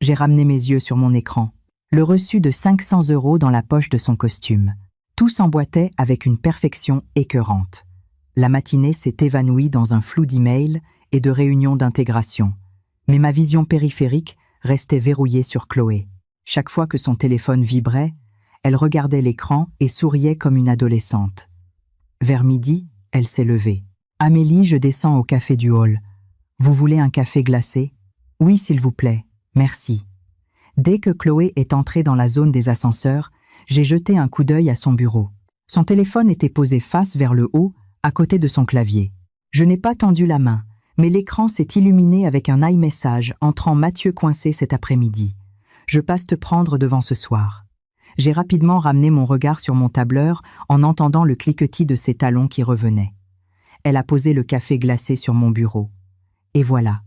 J'ai ramené mes yeux sur mon écran. Le reçu de 500 € dans la poche de son costume. Tout s'emboîtait avec une perfection écœurante. La matinée s'est évanouie dans un flou d'emails et de réunions d'intégration. Mais ma vision périphérique restait verrouillée sur Chloé. Chaque fois que son téléphone vibrait, elle regardait l'écran et souriait comme une adolescente. Vers midi, elle s'est levée. Amélie, je descends au café du hall. Vous voulez un café glacé? Oui, s'il vous plaît. Merci. Dès que Chloé est entrée dans la zone des ascenseurs, j'ai jeté un coup d'œil à son bureau. Son téléphone était posé face vers le haut, à côté de son clavier. Je n'ai pas tendu la main, mais l'écran s'est illuminé avec un iMessage entrant Mathieu coincé cet après-midi. Je passe te prendre devant ce soir. J'ai rapidement ramené mon regard sur mon tableur en entendant le cliquetis de ses talons qui revenaient. Elle a posé le café glacé sur mon bureau. Et voilà.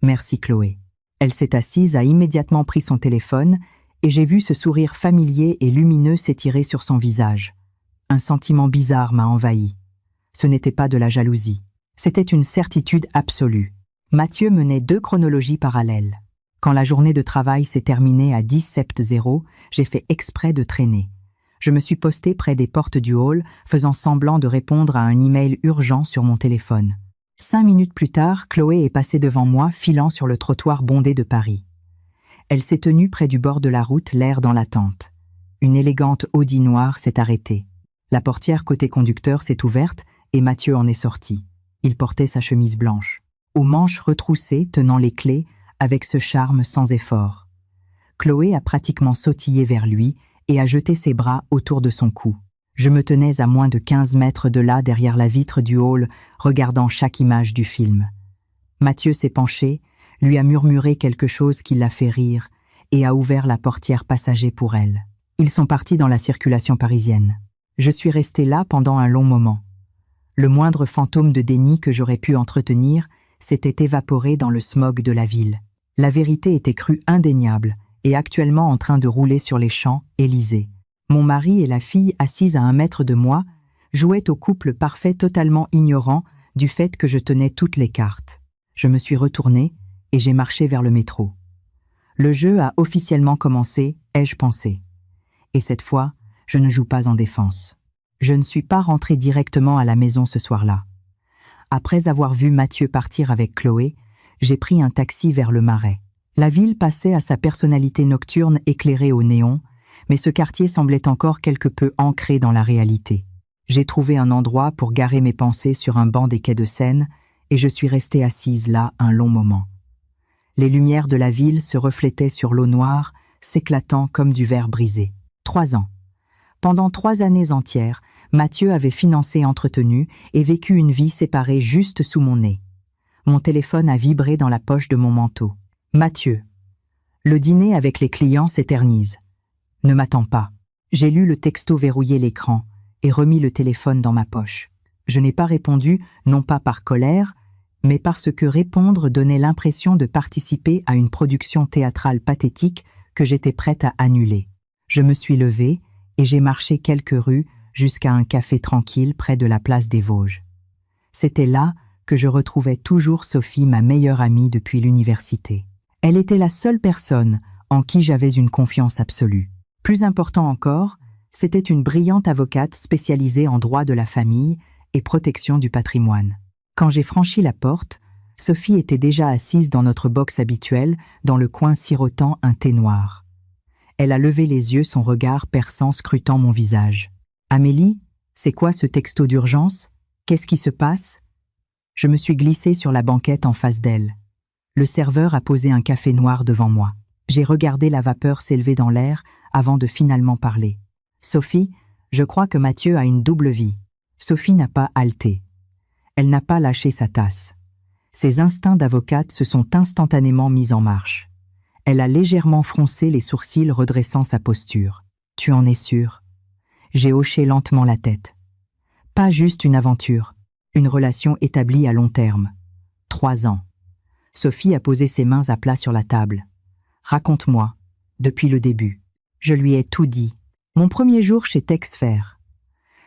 Merci Chloé. Elle s'est assise, a immédiatement pris son téléphone et j'ai vu ce sourire familier et lumineux s'étirer sur son visage. Un sentiment bizarre m'a envahi. Ce n'était pas de la jalousie. C'était une certitude absolue. Mathieu menait 2 chronologies parallèles. Quand la journée de travail s'est terminée à 10h00, j'ai fait exprès de traîner. Je me suis posté près des portes du hall, faisant semblant de répondre à un email urgent sur mon téléphone. 5 minutes plus tard, Chloé est passée devant moi, filant sur le trottoir bondé de Paris. Elle s'est tenue près du bord de la route, l'air dans l'attente. Une élégante Audi noire s'est arrêtée. La portière côté conducteur s'est ouverte et Mathieu en est sorti. Il portait sa chemise blanche, aux manches retroussées tenant les clés, avec ce charme sans effort. Chloé a pratiquement sautillé vers lui et a jeté ses bras autour de son cou. Je me tenais à moins de 15 mètres de là, derrière la vitre du hall, regardant chaque image du film. Mathieu s'est penché, lui a murmuré quelque chose qui l'a fait rire et a ouvert la portière passager pour elle. Ils sont partis dans la circulation parisienne. Je suis resté là pendant un long moment. Le moindre fantôme de déni que j'aurais pu entretenir s'était évaporé dans le smog de la ville. La vérité était crue indéniable et actuellement en train de rouler sur les champs Élysées. Mon mari et la fille, assises à 1 mètre de moi, jouaient au couple parfait, totalement ignorant du fait que je tenais toutes les cartes. Je me suis retourné et j'ai marché vers le métro. Le jeu a officiellement commencé, ai-je pensé. Et cette fois, je ne joue pas en défense. Je ne suis pas rentré directement à la maison ce soir-là. Après avoir vu Mathieu partir avec Chloé, j'ai pris un taxi vers le Marais. La ville passait à sa personnalité nocturne éclairée au néon, mais ce quartier semblait encore quelque peu ancré dans la réalité. J'ai trouvé un endroit pour garer mes pensées sur un banc des quais de Seine et je suis restée assise là un long moment. Les lumières de la ville se reflétaient sur l'eau noire, s'éclatant comme du verre brisé. 3 ans. Pendant 3 années entières, Mathieu avait financé, entretenu et vécu une vie séparée juste sous mon nez. Mon téléphone a vibré dans la poche de mon manteau. Mathieu. Le dîner avec les clients s'éternise. Ne m'attends pas. J'ai lu le texto verrouiller l'écran et remis le téléphone dans ma poche. Je n'ai pas répondu, non pas par colère, mais parce que répondre donnait l'impression de participer à une production théâtrale pathétique que j'étais prête à annuler. Je me suis levée et j'ai marché quelques rues jusqu'à un café tranquille près de la place des Vosges. C'était là que je retrouvais toujours Sophie, ma meilleure amie depuis l'université. Elle était la seule personne en qui j'avais une confiance absolue. Plus important encore, c'était une brillante avocate spécialisée en droit de la famille et protection du patrimoine. Quand j'ai franchi la porte, Sophie était déjà assise dans notre box habituelle, dans le coin sirotant un thé noir. Elle a levé les yeux, son regard perçant scrutant mon visage. « Amélie, c'est quoi ce texto d'urgence? Qu'est-ce qui se passe ?» Je me suis glissée sur la banquette en face d'elle. Le serveur a posé un café noir devant moi. J'ai regardé la vapeur s'élever dans l'air avant de finalement parler. « Sophie, je crois que Mathieu a une double vie. » Sophie n'a pas halté. Elle n'a pas lâché sa tasse. Ses instincts d'avocate se sont instantanément mis en marche. Elle a légèrement froncé les sourcils, redressant sa posture. « Tu en es sûre ?» J'ai hoché lentement la tête. Pas juste une aventure, une relation établie à long terme. 3 ans. Sophie a posé ses mains à plat sur la table. « Raconte-moi, depuis le début. » Je lui ai tout dit. Mon premier jour chez Texfer.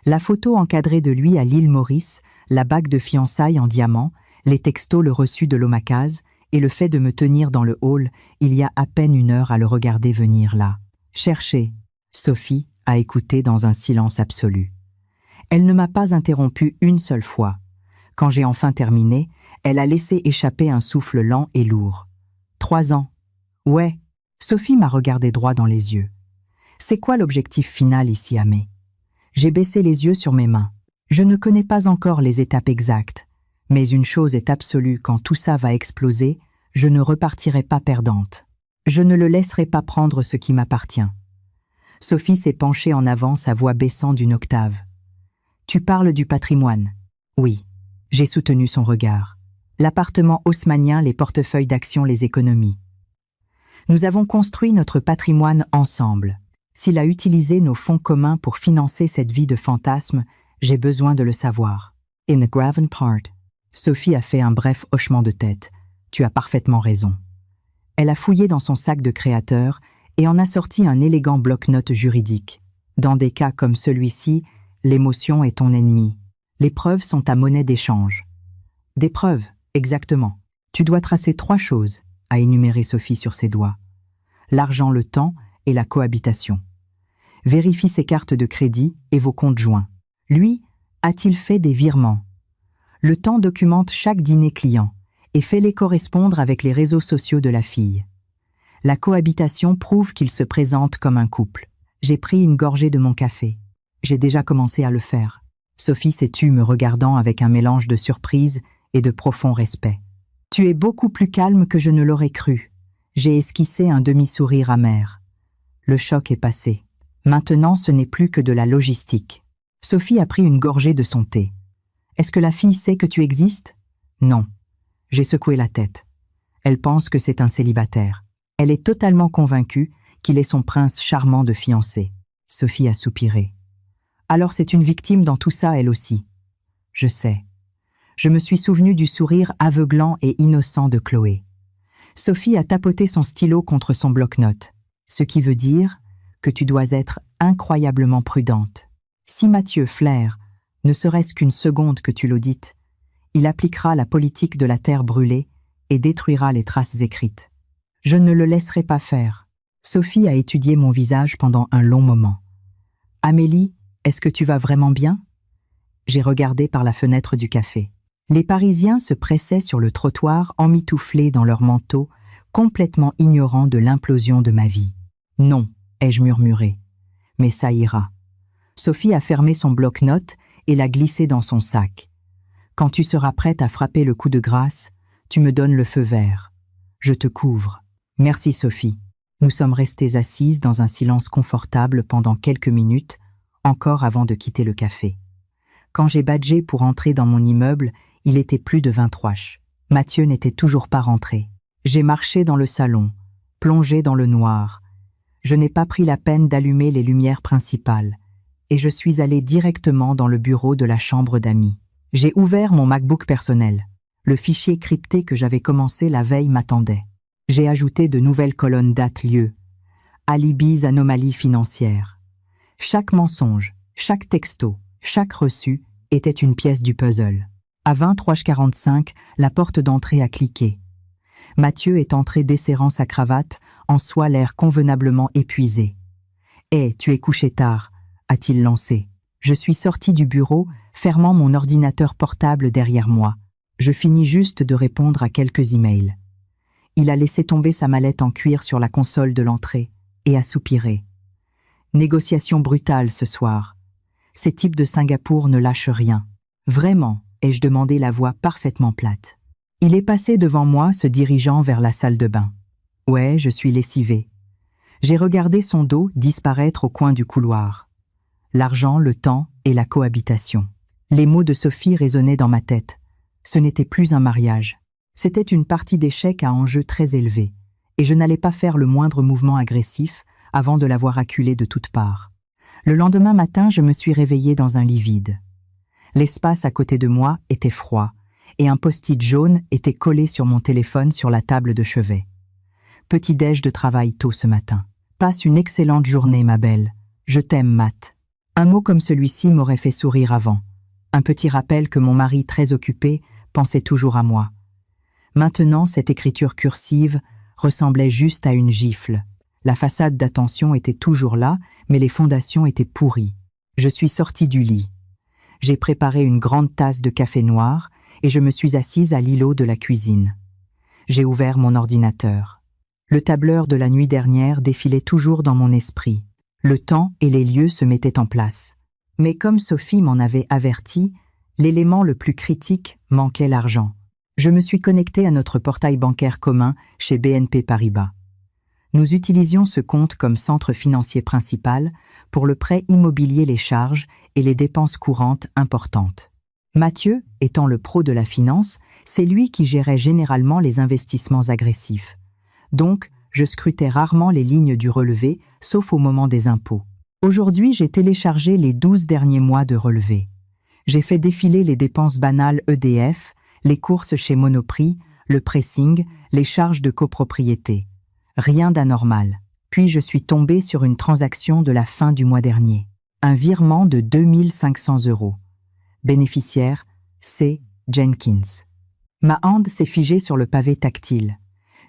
La photo encadrée de lui à l'île Maurice, la bague de fiançailles en diamant, les textos, le reçu de l'Omakase et le fait de me tenir dans le hall il y a à peine 1 heure à le regarder venir là. Chercher. Sophie a écouté dans un silence absolu. Elle ne m'a pas interrompu une seule fois. Quand j'ai enfin terminé, elle a laissé échapper un souffle lent et lourd. 3 ans. Ouais. Sophie m'a regardé droit dans les yeux. C'est quoi l'objectif final ici, Amé? J'ai baissé les yeux sur mes mains. Je ne connais pas encore les étapes exactes, Mais une chose est absolue, quand tout ça va exploser, je ne repartirai pas perdante. Je ne le laisserai pas prendre ce qui m'appartient. Sophie s'est penchée en avant, sa voix baissant d'une octave. Tu parles du patrimoine. Oui. J'ai soutenu son regard. L'appartement haussmannien, les portefeuilles d'actions, les économies. Nous avons construit notre patrimoine ensemble. S'il a utilisé nos fonds communs pour financer cette vie de fantasme, j'ai besoin de le savoir. In the graven part. Sophie a fait un bref hochement de tête. Tu as parfaitement raison. Elle a fouillé dans son sac de créateur et en a sorti un élégant bloc-notes juridique. Dans des cas comme celui-ci, l'émotion est ton ennemi. Les preuves sont ta monnaie d'échange. Des preuves, exactement. Tu dois tracer 3 choses, a énuméré Sophie sur ses doigts. L'argent, le temps et la cohabitation. Vérifie ses cartes de crédit et vos comptes joints. Lui, a-t-il fait des virements? Le temps documente chaque dîner client et fais-les correspondre avec les réseaux sociaux de la fille. La cohabitation prouve qu'ils se présentent comme un couple. J'ai pris une gorgée de mon café. J'ai déjà commencé à le faire. Sophie s'est tue, me regardant avec un mélange de surprise et de profond respect. Tu es beaucoup plus calme que je ne l'aurais cru. J'ai esquissé un demi-sourire amer. Le choc est passé. Maintenant, ce n'est plus que de la logistique. Sophie a pris une gorgée de son thé. Est-ce que la fille sait que tu existes? Non. J'ai secoué la tête. Elle pense que c'est un célibataire. Elle est totalement convaincue qu'il est son prince charmant de fiancé. Sophie a soupiré. Alors c'est une victime dans tout ça, elle aussi. Je sais. Je me suis souvenu du sourire aveuglant et innocent de Chloé. Sophie a tapoté son stylo contre son bloc-notes, ce qui veut dire que tu dois être incroyablement prudente. Si Mathieu flaire, ne serait-ce qu'une seconde que tu l'audites, il appliquera la politique de la terre brûlée et détruira les traces écrites. Je ne le laisserai pas faire. Sophie a étudié mon visage pendant un long moment. Amélie, est-ce que tu vas vraiment bien? J'ai regardé par la fenêtre du café. Les Parisiens se pressaient sur le trottoir emmitouflés dans leurs manteaux, complètement ignorants de l'implosion de ma vie. Non, ai-je murmuré. Mais ça ira. Sophie a fermé son bloc-notes et l'a glissé dans son sac. Quand tu seras prête à frapper le coup de grâce, tu me donnes le feu vert. Je te couvre. Merci Sophie. Nous sommes restées assises dans un silence confortable pendant quelques minutes, encore avant de quitter le café. Quand j'ai badgé pour entrer dans mon immeuble, il était plus de 23 h. Mathieu n'était toujours pas rentré. J'ai marché dans le salon, plongé dans le noir. Je n'ai pas pris la peine d'allumer les lumières principales, et je suis allée directement dans le bureau de la chambre d'amis. J'ai ouvert mon MacBook personnel. Le fichier crypté que j'avais commencé la veille m'attendait. J'ai ajouté de nouvelles colonnes date-lieu. Alibis, anomalies financières. Chaque mensonge, chaque texto, chaque reçu était une pièce du puzzle. À 23h45, la porte d'entrée a cliqué. Mathieu est entré desserrant sa cravate, en soi l'air convenablement épuisé. « Hé, tu es couché tard », a-t-il lancé. Je suis sorti du bureau, fermant mon ordinateur portable derrière moi. Je finis juste de répondre à quelques emails. Il a laissé tomber sa mallette en cuir sur la console de l'entrée et a soupiré. Négociation brutale ce soir. Ces types de Singapour ne lâchent rien. Vraiment, ai-je demandé, la voix parfaitement plate. Il est passé devant moi, se dirigeant vers la salle de bain. Ouais, je suis lessivée. J'ai regardé son dos disparaître au coin du couloir. L'argent, le temps et la cohabitation. Les mots de Sophie résonnaient dans ma tête. Ce n'était plus un mariage. C'était une partie d'échecs à enjeu très élevé, et je n'allais pas faire le moindre mouvement agressif avant de l'avoir acculée de toutes parts. Le lendemain matin, je me suis réveillée dans un lit vide. L'espace à côté de moi était froid, et un post-it jaune était collé sur mon téléphone sur la table de chevet. Petit-déj de travail tôt ce matin. Passe une excellente journée, ma belle. Je t'aime, Matt. Un mot comme celui-ci m'aurait fait sourire avant. Un petit rappel que mon mari, très occupé, pensait toujours à moi. Maintenant, cette écriture cursive ressemblait juste à une gifle. La façade d'attention était toujours là, mais les fondations étaient pourries. Je suis sortie du lit. J'ai préparé une grande tasse de café noir et je me suis assise à l'îlot de la cuisine. J'ai ouvert mon ordinateur. Le tableur de la nuit dernière défilait toujours dans mon esprit. Le temps et les lieux se mettaient en place. Mais comme Sophie m'en avait averti, L'élément le plus critique manquait l'argent. Je me suis connecté à notre portail bancaire commun chez BNP Paribas. Nous utilisions ce compte comme centre financier principal pour le prêt immobilier, les charges et les dépenses courantes importantes. Mathieu, étant le pro de la finance, c'est lui qui gérait généralement les investissements agressifs. Donc, je scrutais rarement les lignes du relevé, sauf au moment des impôts. Aujourd'hui, j'ai téléchargé les 12 derniers mois de relevé. J'ai fait défiler les dépenses banales EDF, les courses chez Monoprix, le pressing, les charges de copropriété. Rien d'anormal. Puis je suis tombé sur une transaction de la fin du mois dernier. Un virement de 2500 €. Bénéficiaire, C. Jenkins. Ma hand s'est figée sur le pavé tactile.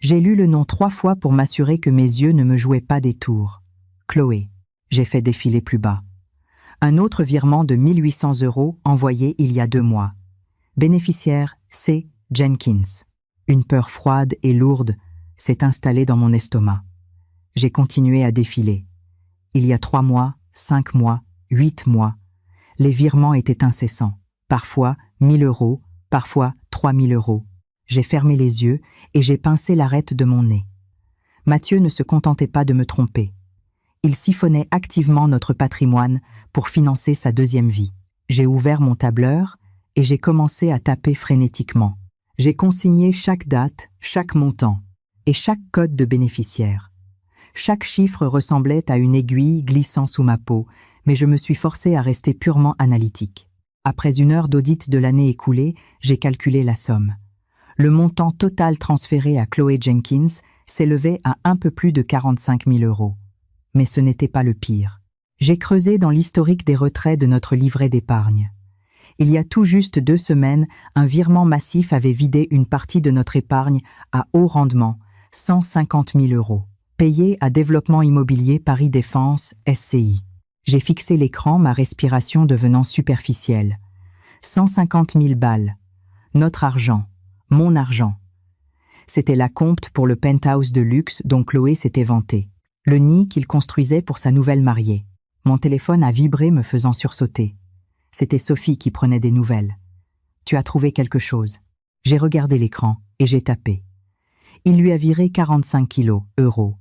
J'ai lu le nom 3 fois pour m'assurer que mes yeux ne me jouaient pas des tours. Chloé. J'ai fait défiler plus bas. Un autre virement de 1800 € envoyé il y a 2 mois. Bénéficiaire, C. Jenkins. Une peur froide et lourde s'est installée dans mon estomac. J'ai continué à défiler. Il y a 3 mois, 5 mois, 8 mois. Les virements étaient incessants. Parfois 1000 €, parfois 3000 €. J'ai fermé les yeux et j'ai pincé l'arête de mon nez. Mathieu ne se contentait pas de me tromper. Il siphonnait activement notre patrimoine pour financer sa deuxième vie. J'ai ouvert mon tableur et j'ai commencé à taper frénétiquement. J'ai consigné chaque date, chaque montant et chaque code de bénéficiaire. Chaque chiffre ressemblait à une aiguille glissant sous ma peau, mais je me suis forcé à rester purement analytique. Après 1 heure d'audit de l'année écoulée, j'ai calculé la somme. Le montant total transféré à Chloé Jenkins s'élevait à un peu plus de 45 000 €. Mais ce n'était pas le pire. J'ai creusé dans l'historique des retraits de notre livret d'épargne. Il y a tout juste 2 semaines, un virement massif avait vidé une partie de notre épargne à haut rendement, 150 000 €, payé à Développement Immobilier Paris Défense, SCI. J'ai fixé l'écran, ma respiration devenant superficielle. 150 000 balles. Notre argent. Mon argent. C'était l'acompte pour le penthouse de luxe dont Chloé s'était vantée. Le nid qu'il construisait pour sa nouvelle mariée. Mon téléphone a vibré me faisant sursauter. C'était Sophie qui prenait des nouvelles. « Tu as trouvé quelque chose ?» J'ai regardé l'écran et j'ai tapé. Il lui a viré 45 €,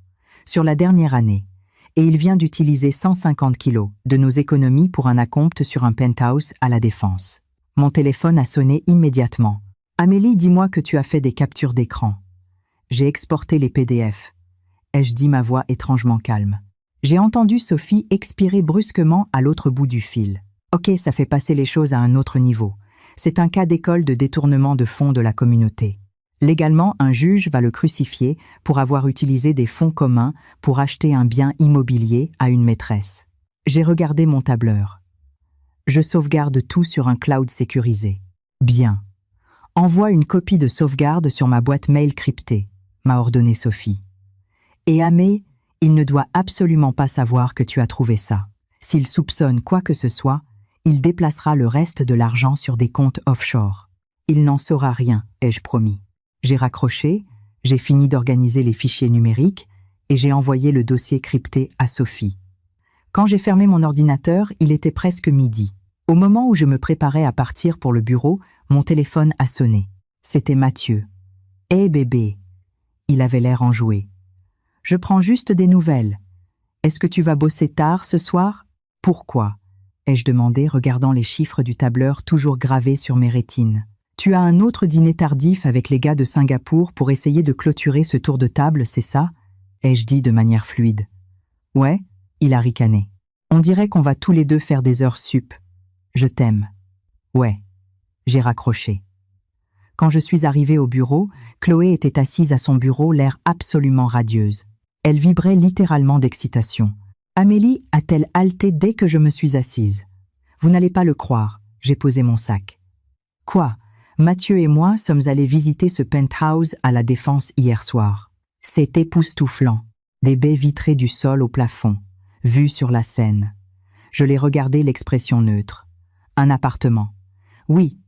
sur la dernière année, et il vient d'utiliser 150 kilos de nos économies pour un acompte sur un penthouse à la Défense. Mon téléphone a sonné immédiatement. « Amélie, dis-moi que tu as fait des captures d'écran. » J'ai exporté les PDF. Ai-je dit, ma voix étrangement calme. J'ai entendu Sophie expirer brusquement à l'autre bout du fil. Ok, ça fait passer les choses à un autre niveau. C'est un cas d'école de détournement de fonds de la communauté. Légalement, un juge va le crucifier pour avoir utilisé des fonds communs pour acheter un bien immobilier à une maîtresse. J'ai regardé mon tableur. Je sauvegarde tout sur un cloud sécurisé. Bien. Envoie une copie de sauvegarde sur ma boîte mail cryptée, m'a ordonné Sophie. Et Amé, il ne doit absolument pas savoir que tu as trouvé ça. S'il soupçonne quoi que ce soit, il déplacera le reste de l'argent sur des comptes offshore. Il n'en saura rien, ai-je promis. J'ai raccroché, j'ai fini d'organiser les fichiers numériques et j'ai envoyé le dossier crypté à Sophie. Quand j'ai fermé mon ordinateur, il était presque midi. Au moment où je me préparais à partir pour le bureau, mon téléphone a sonné. C'était Mathieu. « Hé bébé !» Il avait l'air enjoué. « Je prends juste des nouvelles. Est-ce que tu vas bosser tard ce soir ? Pourquoi ?» ai-je demandé, regardant les chiffres du tableur toujours gravés sur mes rétines. « Tu as un autre dîner tardif avec les gars de Singapour pour essayer de clôturer ce tour de table, c'est ça ?» ai-je dit de manière fluide. « Ouais », il a ricané. « On dirait qu'on va tous les deux faire des heures sup. Je t'aime. » « Ouais. » J'ai raccroché. Quand je suis arrivée au bureau, Chloé était assise à son bureau, l'air absolument radieuse. Elle vibrait littéralement d'excitation. Amélie a-t-elle halté dès que je me suis assise? Vous n'allez pas le croire, j'ai posé mon sac. Quoi? Mathieu et moi sommes allés visiter ce penthouse à la Défense hier soir. C'est époustouflant. Des baies vitrées du sol au plafond, vues sur la Seine. Je l'ai regardé, l'expression neutre. Un appartement. Oui,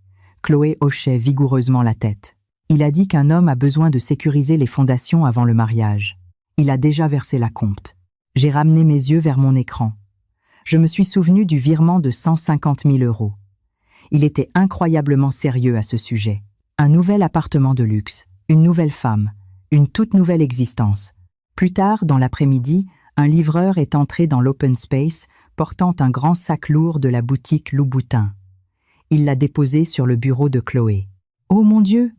Chloé hochait vigoureusement la tête. Il a dit qu'un homme a besoin de sécuriser les fondations avant le mariage. Il a déjà versé l'acompte. J'ai ramené mes yeux vers mon écran. Je me suis souvenu du virement de 150 000 €. Il était incroyablement sérieux à ce sujet. Un nouvel appartement de luxe, une nouvelle femme, une toute nouvelle existence. Plus tard, dans l'après-midi, un livreur est entré dans l'open space portant un grand sac lourd de la boutique Louboutin. Il l'a déposé sur le bureau de Chloé. « Oh mon Dieu !»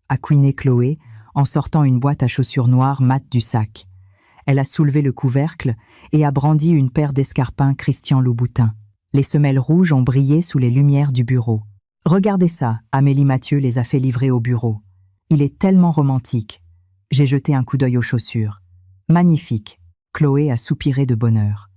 a couiné Chloé en sortant une boîte à chaussures noires mate du sac. Elle a soulevé le couvercle et a brandi une paire d'escarpins Christian Louboutin. Les semelles rouges ont brillé sous les lumières du bureau. « Regardez ça !» Amélie Mathieu les a fait livrer au bureau. « Il est tellement romantique !» J'ai jeté un coup d'œil aux chaussures. « Magnifique !» Chloé a soupiré de bonheur.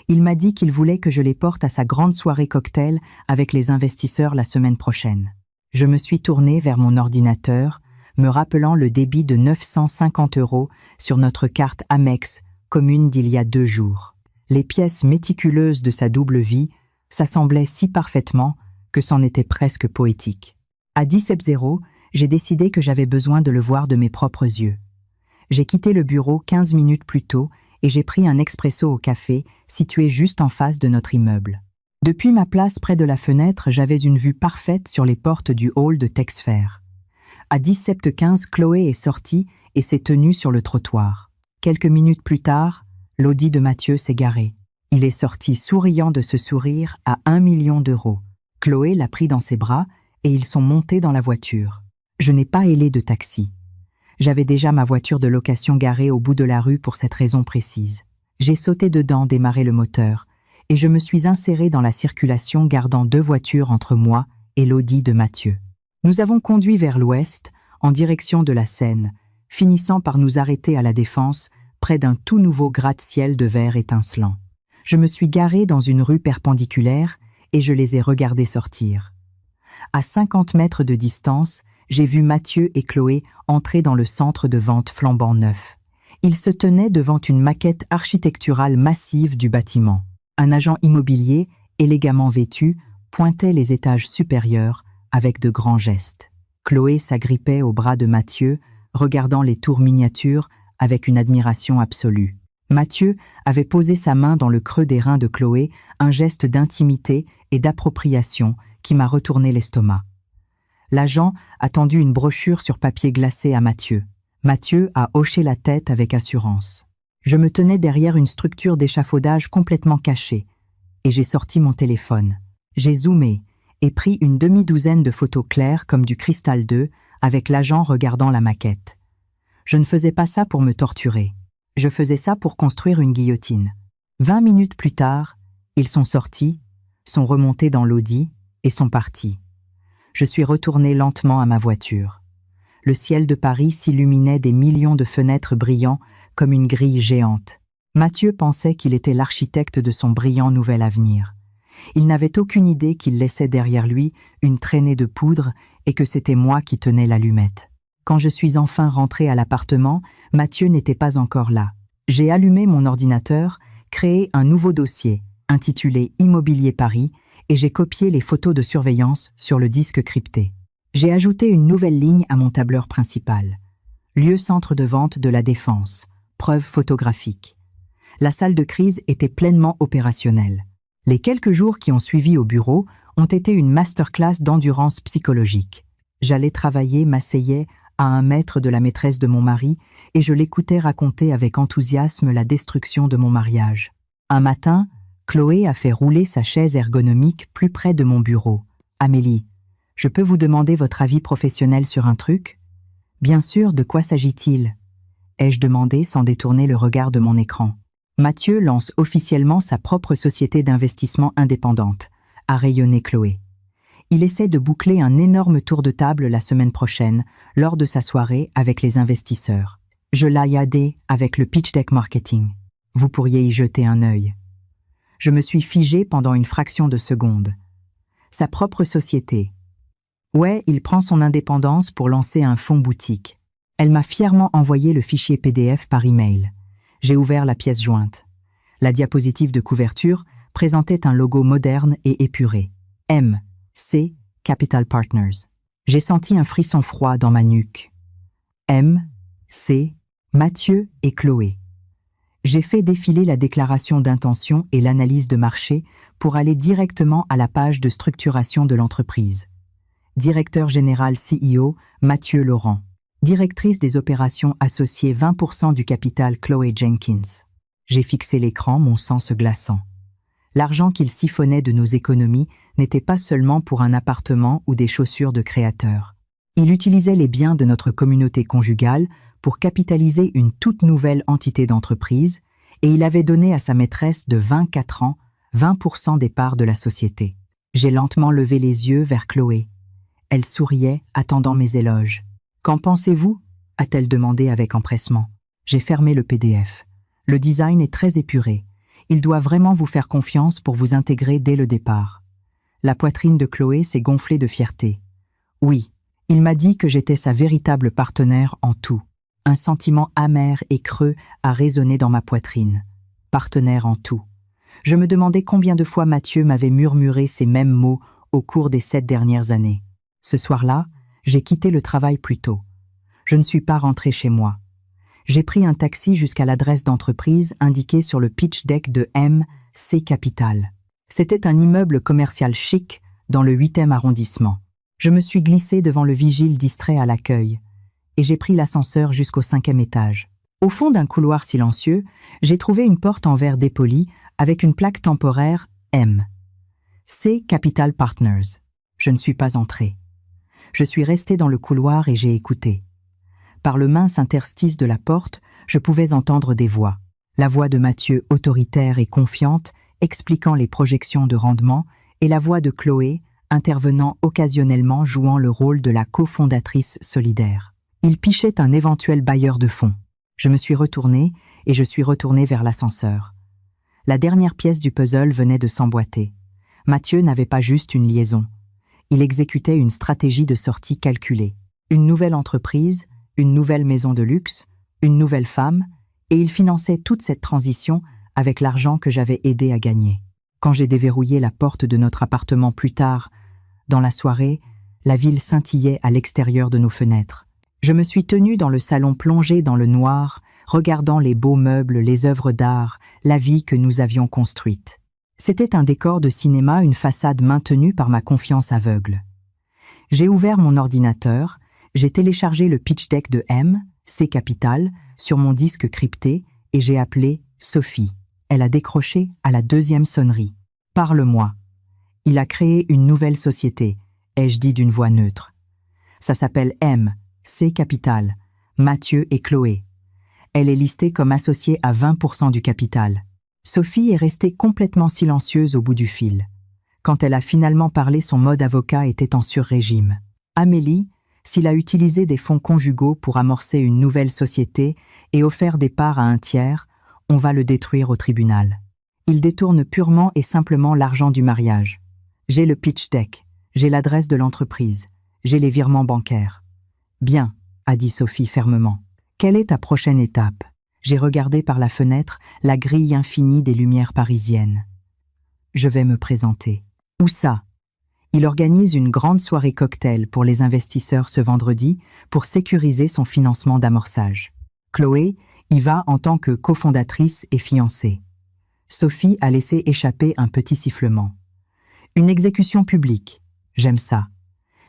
Il m'a dit qu'il voulait que je les porte à sa grande soirée cocktail avec les investisseurs la semaine prochaine. Je me suis tournée vers mon ordinateur, me rappelant le débit de 950 € sur notre carte Amex, commune d'il y a 2 jours. Les pièces méticuleuses de sa double vie s'assemblaient si parfaitement que c'en était presque poétique. À 17h, j'ai décidé que j'avais besoin de le voir de mes propres yeux. J'ai quitté le bureau 15 minutes plus tôt et j'ai pris un expresso au café situé juste en face de notre immeuble. Depuis ma place près de la fenêtre, j'avais une vue parfaite sur les portes du hall de Texfair. À 17h15, Chloé est sortie et s'est tenue sur le trottoir. Quelques minutes plus tard, l'Audi de Mathieu s'est garé. Il est sorti souriant de ce sourire à 1 million d'euros. Chloé l'a pris dans ses bras et ils sont montés dans la voiture. Je n'ai pas hélé de taxi. J'avais déjà ma voiture de location garée au bout de la rue pour cette raison précise. J'ai sauté dedans, démarré le moteur, et je me suis inséré dans la circulation gardant 2 voitures entre moi et l'Audi de Mathieu. Nous avons conduit vers l'ouest, en direction de la Seine, finissant par nous arrêter à la Défense, près d'un tout nouveau gratte-ciel de verre étincelant. Je me suis garé dans une rue perpendiculaire et je les ai regardés sortir. À 50 mètres de distance, j'ai vu Mathieu et Chloé entrer dans le centre de vente flambant neuf. Ils se tenaient devant une maquette architecturale massive du bâtiment. Un agent immobilier, élégamment vêtu, pointait les étages supérieurs avec de grands gestes. Chloé s'agrippait au bras de Mathieu, regardant les tours miniatures avec une admiration absolue. Mathieu avait posé sa main dans le creux des reins de Chloé, un geste d'intimité et d'appropriation qui m'a retourné l'estomac. L'agent a tendu une brochure sur papier glacé à Mathieu. Mathieu a hoché la tête avec assurance. Je me tenais derrière une structure d'échafaudage complètement cachée, et j'ai sorti mon téléphone. J'ai zoomé et pris une demi-douzaine de photos claires comme du Cristal 2 avec l'agent regardant la maquette. Je ne faisais pas ça pour me torturer. Je faisais ça pour construire une guillotine. 20 minutes plus tard, ils sont sortis, sont remontés dans l'Audi et sont partis. Je suis retourné lentement à ma voiture. Le ciel de Paris s'illuminait des millions de fenêtres brillant comme une grille géante. Mathieu pensait qu'il était l'architecte de son brillant nouvel avenir. Il n'avait aucune idée qu'il laissait derrière lui une traînée de poudre et que c'était moi qui tenais l'allumette. Quand je suis enfin rentré à l'appartement, Mathieu n'était pas encore là. J'ai allumé mon ordinateur, créé un nouveau dossier, intitulé « Immobilier Paris », et j'ai copié les photos de surveillance sur le disque crypté. J'ai ajouté une nouvelle ligne à mon tableur principal. Lieu centre de vente de la Défense. Preuve photographique. La salle de crise était pleinement opérationnelle. Les quelques jours qui ont suivi au bureau ont été une masterclass d'endurance psychologique. J'allais travailler, m'asseyais à 1 mètre de la maîtresse de mon mari et je l'écoutais raconter avec enthousiasme la destruction de mon mariage. Un matin, Chloé a fait rouler sa chaise ergonomique plus près de mon bureau. « Amélie, je peux vous demander votre avis professionnel sur un truc ?»« Bien sûr, de quoi s'agit-il » ai-je demandé sans détourner le regard de mon écran. Mathieu lance officiellement sa propre société d'investissement indépendante, a rayonné Chloé. Il essaie de boucler un énorme tour de table la semaine prochaine, lors de sa soirée avec les investisseurs. Je l'ai aidé avec le pitch deck marketing. Vous pourriez y jeter un œil. Je me suis figé pendant une fraction de seconde. Sa propre société. Ouais, il prend son indépendance pour lancer un fonds boutique. Elle m'a fièrement envoyé le fichier PDF par email. J'ai ouvert la pièce jointe. La diapositive de couverture présentait un logo moderne et épuré. M.C. Capital Partners. J'ai senti un frisson froid dans ma nuque. M.C. Mathieu et Chloé. J'ai fait défiler la déclaration d'intention et l'analyse de marché pour aller directement à la page de structuration de l'entreprise. Directeur général CEO, Mathieu Laurent. Directrice des opérations associée 20% du capital, Chloé Jenkins. J'ai fixé l'écran, mon sang se glaçant. L'argent qu'il siphonnait de nos économies n'était pas seulement pour un appartement ou des chaussures de créateur. Il utilisait les biens de notre communauté conjugale pour capitaliser une toute nouvelle entité d'entreprise et il avait donné à sa maîtresse de 24 ans 20% des parts de la société. J'ai lentement levé les yeux vers Chloé. Elle souriait, attendant mes éloges. « Qu'en pensez-vous » a-t-elle demandé avec empressement. J'ai fermé le PDF. Le design est très épuré. Il doit vraiment vous faire confiance pour vous intégrer dès le départ. La poitrine de Chloé s'est gonflée de fierté. Oui, il m'a dit que j'étais sa véritable partenaire en tout. Un sentiment amer et creux a résonné dans ma poitrine. Partenaire en tout. Je me demandais combien de fois Mathieu m'avait murmuré ces mêmes mots au cours des 7 dernières années. Ce soir-là, j'ai quitté le travail plus tôt. Je ne suis pas rentré chez moi. J'ai pris un taxi jusqu'à l'adresse d'entreprise indiquée sur le pitch deck de MC Capital. C'était un immeuble commercial chic dans le 8e arrondissement. Je me suis glissé devant le vigile distrait à l'accueil et j'ai pris l'ascenseur jusqu'au 5e étage. Au fond d'un couloir silencieux, j'ai trouvé une porte en verre dépoli avec une plaque temporaire MC Capital Partners. Je ne suis pas entré. Je suis resté dans le couloir et j'ai écouté. Par le mince interstice de la porte, je pouvais entendre des voix. La voix de Mathieu, autoritaire et confiante, expliquant les projections de rendement, et la voix de Chloé, intervenant occasionnellement jouant le rôle de la cofondatrice solidaire. Il pichait un éventuel bailleur de fonds. Je me suis retourné et je suis retourné vers l'ascenseur. La dernière pièce du puzzle venait de s'emboîter. Mathieu n'avait pas juste une liaison. Il exécutait une stratégie de sortie calculée. Une nouvelle entreprise, une nouvelle maison de luxe, une nouvelle femme, et il finançait toute cette transition avec l'argent que j'avais aidé à gagner. Quand j'ai déverrouillé la porte de notre appartement plus tard, dans la soirée, la ville scintillait à l'extérieur de nos fenêtres. Je me suis tenu dans le salon plongé dans le noir, regardant les beaux meubles, les œuvres d'art, la vie que nous avions construite. C'était un décor de cinéma, une façade maintenue par ma confiance aveugle. J'ai ouvert mon ordinateur, j'ai téléchargé le pitch deck de MC Capital sur mon disque crypté et j'ai appelé Sophie. Elle a décroché à la 2e sonnerie. « Parle-moi. » Il a créé une nouvelle société, ai-je dit d'une voix neutre. Ça s'appelle MC Capital, Mathieu et Chloé. Elle est listée comme associée à 20% du capital. Sophie est restée complètement silencieuse au bout du fil. Quand elle a finalement parlé, son mode avocat était en sur-régime. Amélie, s'il a utilisé des fonds conjugaux pour amorcer une nouvelle société et offert des parts à un tiers, on va le détruire au tribunal. Il détourne purement et simplement l'argent du mariage. J'ai le pitch deck, j'ai l'adresse de l'entreprise, j'ai les virements bancaires. Bien, a dit Sophie fermement. Quelle est ta prochaine étape? J'ai regardé par la fenêtre la grille infinie des lumières parisiennes. Je vais me présenter. Où ça? Il organise une grande soirée cocktail pour les investisseurs ce vendredi pour sécuriser son financement d'amorçage. Chloé y va en tant que cofondatrice et fiancée. Sophie a laissé échapper un petit sifflement. Une exécution publique. J'aime ça.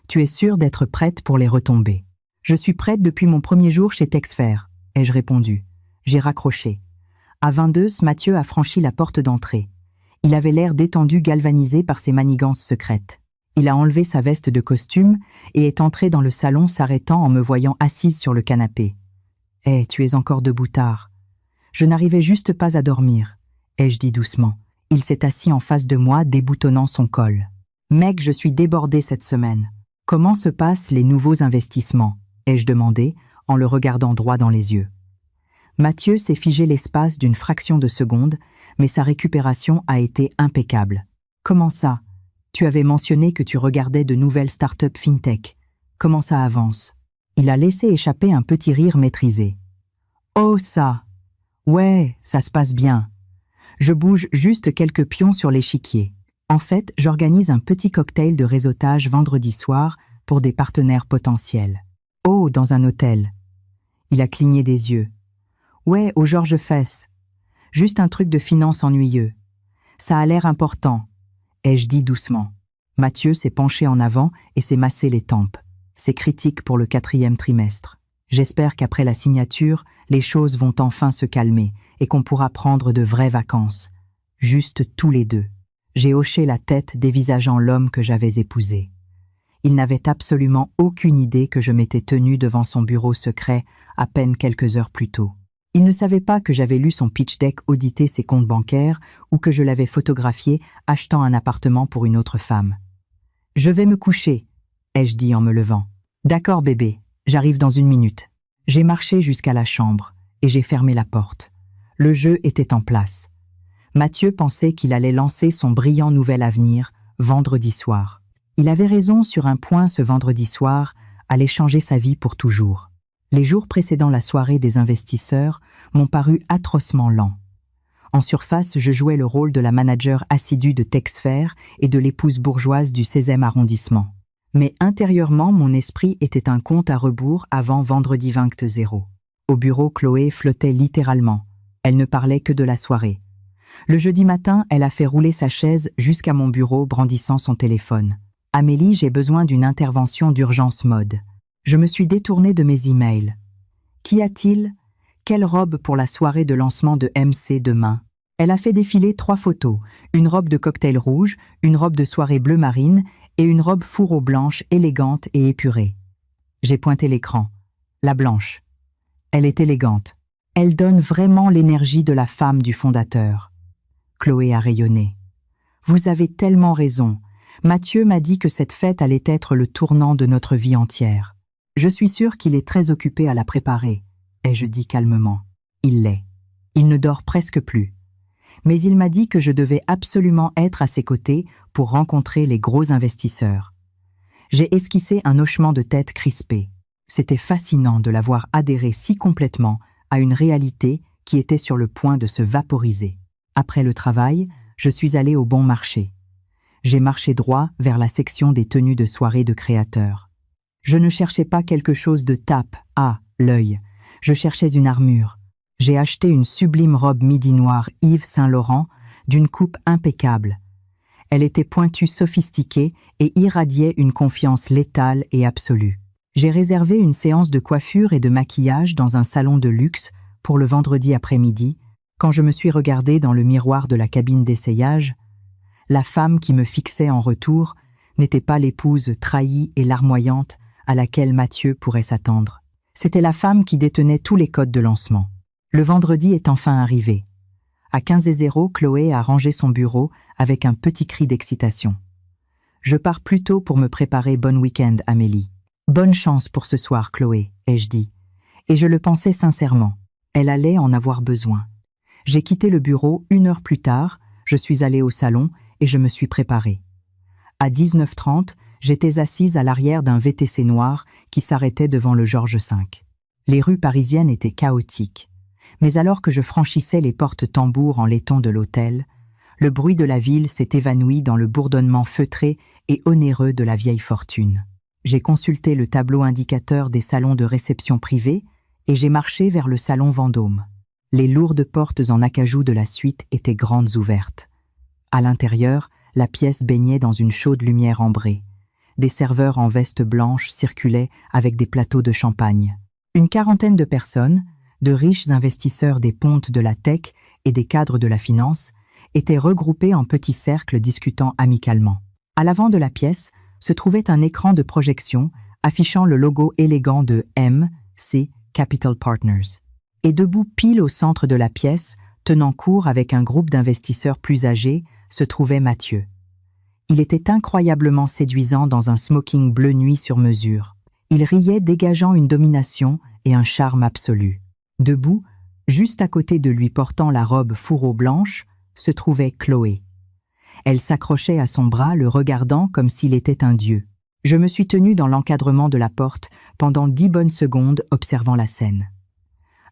Tu es sûre d'être prête pour les retombées? Je suis prête depuis mon premier jour chez Texfer, ai-je répondu. J'ai raccroché. À 22, Mathieu a franchi la porte d'entrée. Il avait l'air détendu, galvanisé par ses manigances secrètes. Il a enlevé sa veste de costume et est entré dans le salon s'arrêtant en me voyant assise sur le canapé. « Eh, tu es encore debout tard. » Je n'arrivais juste pas à dormir, ai-je dit doucement. Il s'est assis en face de moi, déboutonnant son col. « Mec, je suis débordée cette semaine. Comment se passent les nouveaux investissements ?» ai-je demandé en le regardant droit dans les yeux. Mathieu s'est figé l'espace d'une fraction de seconde, mais sa récupération a été impeccable. « Comment ça? Tu avais mentionné que tu regardais de nouvelles startups fintech. Comment ça avance ?» Il a laissé échapper un petit rire maîtrisé. « Oh ça! Ouais, ça se passe bien. Je bouge juste quelques pions sur l'échiquier. En fait, j'organise un petit cocktail de réseautage vendredi soir pour des partenaires potentiels. Oh, dans un hôtel. » Il a cligné des yeux. « Ouais, au Georges Fess. Juste un truc de finance ennuyeux. Ça a l'air important, ai-je dit doucement. Mathieu s'est penché en avant et s'est massé les tempes. C'est critique pour le 4e trimestre. J'espère qu'après la signature, les choses vont enfin se calmer et qu'on pourra prendre de vraies vacances. Juste tous les deux. J'ai hoché la tête dévisageant l'homme que j'avais épousé. Il n'avait absolument aucune idée que je m'étais tenu devant son bureau secret à peine quelques heures plus tôt. Il ne savait pas que j'avais lu son pitch deck auditer ses comptes bancaires ou que je l'avais photographié achetant un appartement pour une autre femme. « Je vais me coucher », ai-je dit en me levant. « D'accord bébé, j'arrive dans 1 minute. » J'ai marché jusqu'à la chambre et j'ai fermé la porte. Le jeu était en place. Mathieu pensait qu'il allait lancer son brillant nouvel avenir vendredi soir. Il avait raison sur un point, ce vendredi soir allait changer sa vie pour toujours. Les jours précédant la soirée des investisseurs m'ont paru atrocement lents. En surface, je jouais le rôle de la manager assidue de Texfer et de l'épouse bourgeoise du 16e arrondissement. Mais intérieurement, mon esprit était un compte à rebours avant vendredi 20. Au bureau, Chloé flottait littéralement. Elle ne parlait que de la soirée. Le jeudi matin, elle a fait rouler sa chaise jusqu'à mon bureau brandissant son téléphone. « Amélie, j'ai besoin d'une intervention d'urgence mode. » Je me suis détournée de mes emails. Qu'y a-t-il? Quelle robe pour la soirée de lancement de MC demain? Elle a fait défiler 3 photos, une robe de cocktail rouge, une robe de soirée bleu marine et une robe fourreau blanche élégante et épurée. J'ai pointé l'écran. La blanche. Elle est élégante. Elle donne vraiment l'énergie de la femme du fondateur. Chloé a rayonné. Vous avez tellement raison. Mathieu m'a dit que cette fête allait être le tournant de notre vie entière. Je suis sûre qu'il est très occupé à la préparer, ai-je dit calmement. Il l'est. Il ne dort presque plus. Mais il m'a dit que je devais absolument être à ses côtés pour rencontrer les gros investisseurs. J'ai esquissé un hochement de tête crispé. C'était fascinant de l'avoir adhéré si complètement à une réalité qui était sur le point de se vaporiser. Après le travail, je suis allée au Bon Marché. J'ai marché droit vers la section des tenues de soirée de créateurs. Je ne cherchais pas quelque chose de tape à l'œil. Je cherchais une armure. J'ai acheté une sublime robe midi noire Yves Saint Laurent d'une coupe impeccable. Elle était pointue, sophistiquée et irradiait une confiance létale et absolue. J'ai réservé une séance de coiffure et de maquillage dans un salon de luxe pour le vendredi après-midi. Quand je me suis regardée dans le miroir de la cabine d'essayage, la femme qui me fixait en retour n'était pas l'épouse trahie et larmoyante à laquelle Mathieu pourrait s'attendre. C'était la femme qui détenait tous les codes de lancement. Le vendredi est enfin arrivé. À 15h, Chloé a rangé son bureau avec un petit cri d'excitation. « Je pars plus tôt pour me préparer. Bon week-end, Amélie. »« Bonne chance pour ce soir, Chloé, » ai-je dit. Et je le pensais sincèrement. Elle allait en avoir besoin. J'ai quitté le bureau 1 heure plus tard, je suis allée au salon et je me suis préparée. À 19h30, j'étais assise à l'arrière d'un VTC noir qui s'arrêtait devant le Georges V. Les rues parisiennes étaient chaotiques. Mais alors que je franchissais les portes tambours en laiton de l'hôtel, le bruit de la ville s'est évanoui dans le bourdonnement feutré et onéreux de la vieille fortune. J'ai consulté le tableau indicateur des salons de réception privés et j'ai marché vers le salon Vendôme. Les lourdes portes en acajou de la suite étaient grandes ouvertes. À l'intérieur, la pièce baignait dans une chaude lumière ambrée. Des serveurs en veste blanche circulaient avec des plateaux de champagne. Une 40aine de personnes, de riches investisseurs des pontes de la tech et des cadres de la finance, étaient regroupés en petits cercles discutant amicalement. À l'avant de la pièce se trouvait un écran de projection affichant le logo élégant de MC Capital Partners. Et debout pile au centre de la pièce, tenant court avec un groupe d'investisseurs plus âgés, se trouvait Mathieu. Il était incroyablement séduisant dans un smoking bleu nuit sur mesure. Il riait dégageant une domination et un charme absolu. Debout, juste à côté de lui portant la robe fourreau blanche, se trouvait Chloé. Elle s'accrochait à son bras, le regardant comme s'il était un dieu. Je me suis tenue dans l'encadrement de la porte pendant 10 bonnes secondes observant la scène.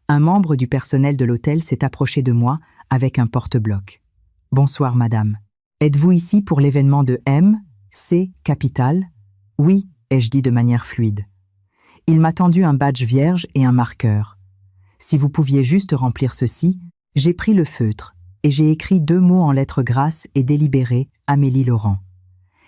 Un membre du personnel de l'hôtel s'est approché de moi avec un porte-bloc. « Bonsoir, madame. Êtes-vous ici pour l'événement de MC Capital ?»« Oui, » ai-je dit de manière fluide. Il m'a tendu un badge vierge et un marqueur. « Si vous pouviez juste remplir ceci, » J'ai pris le feutre et j'ai écrit 2 mots en lettres grasses et délibérées, Amélie Laurent.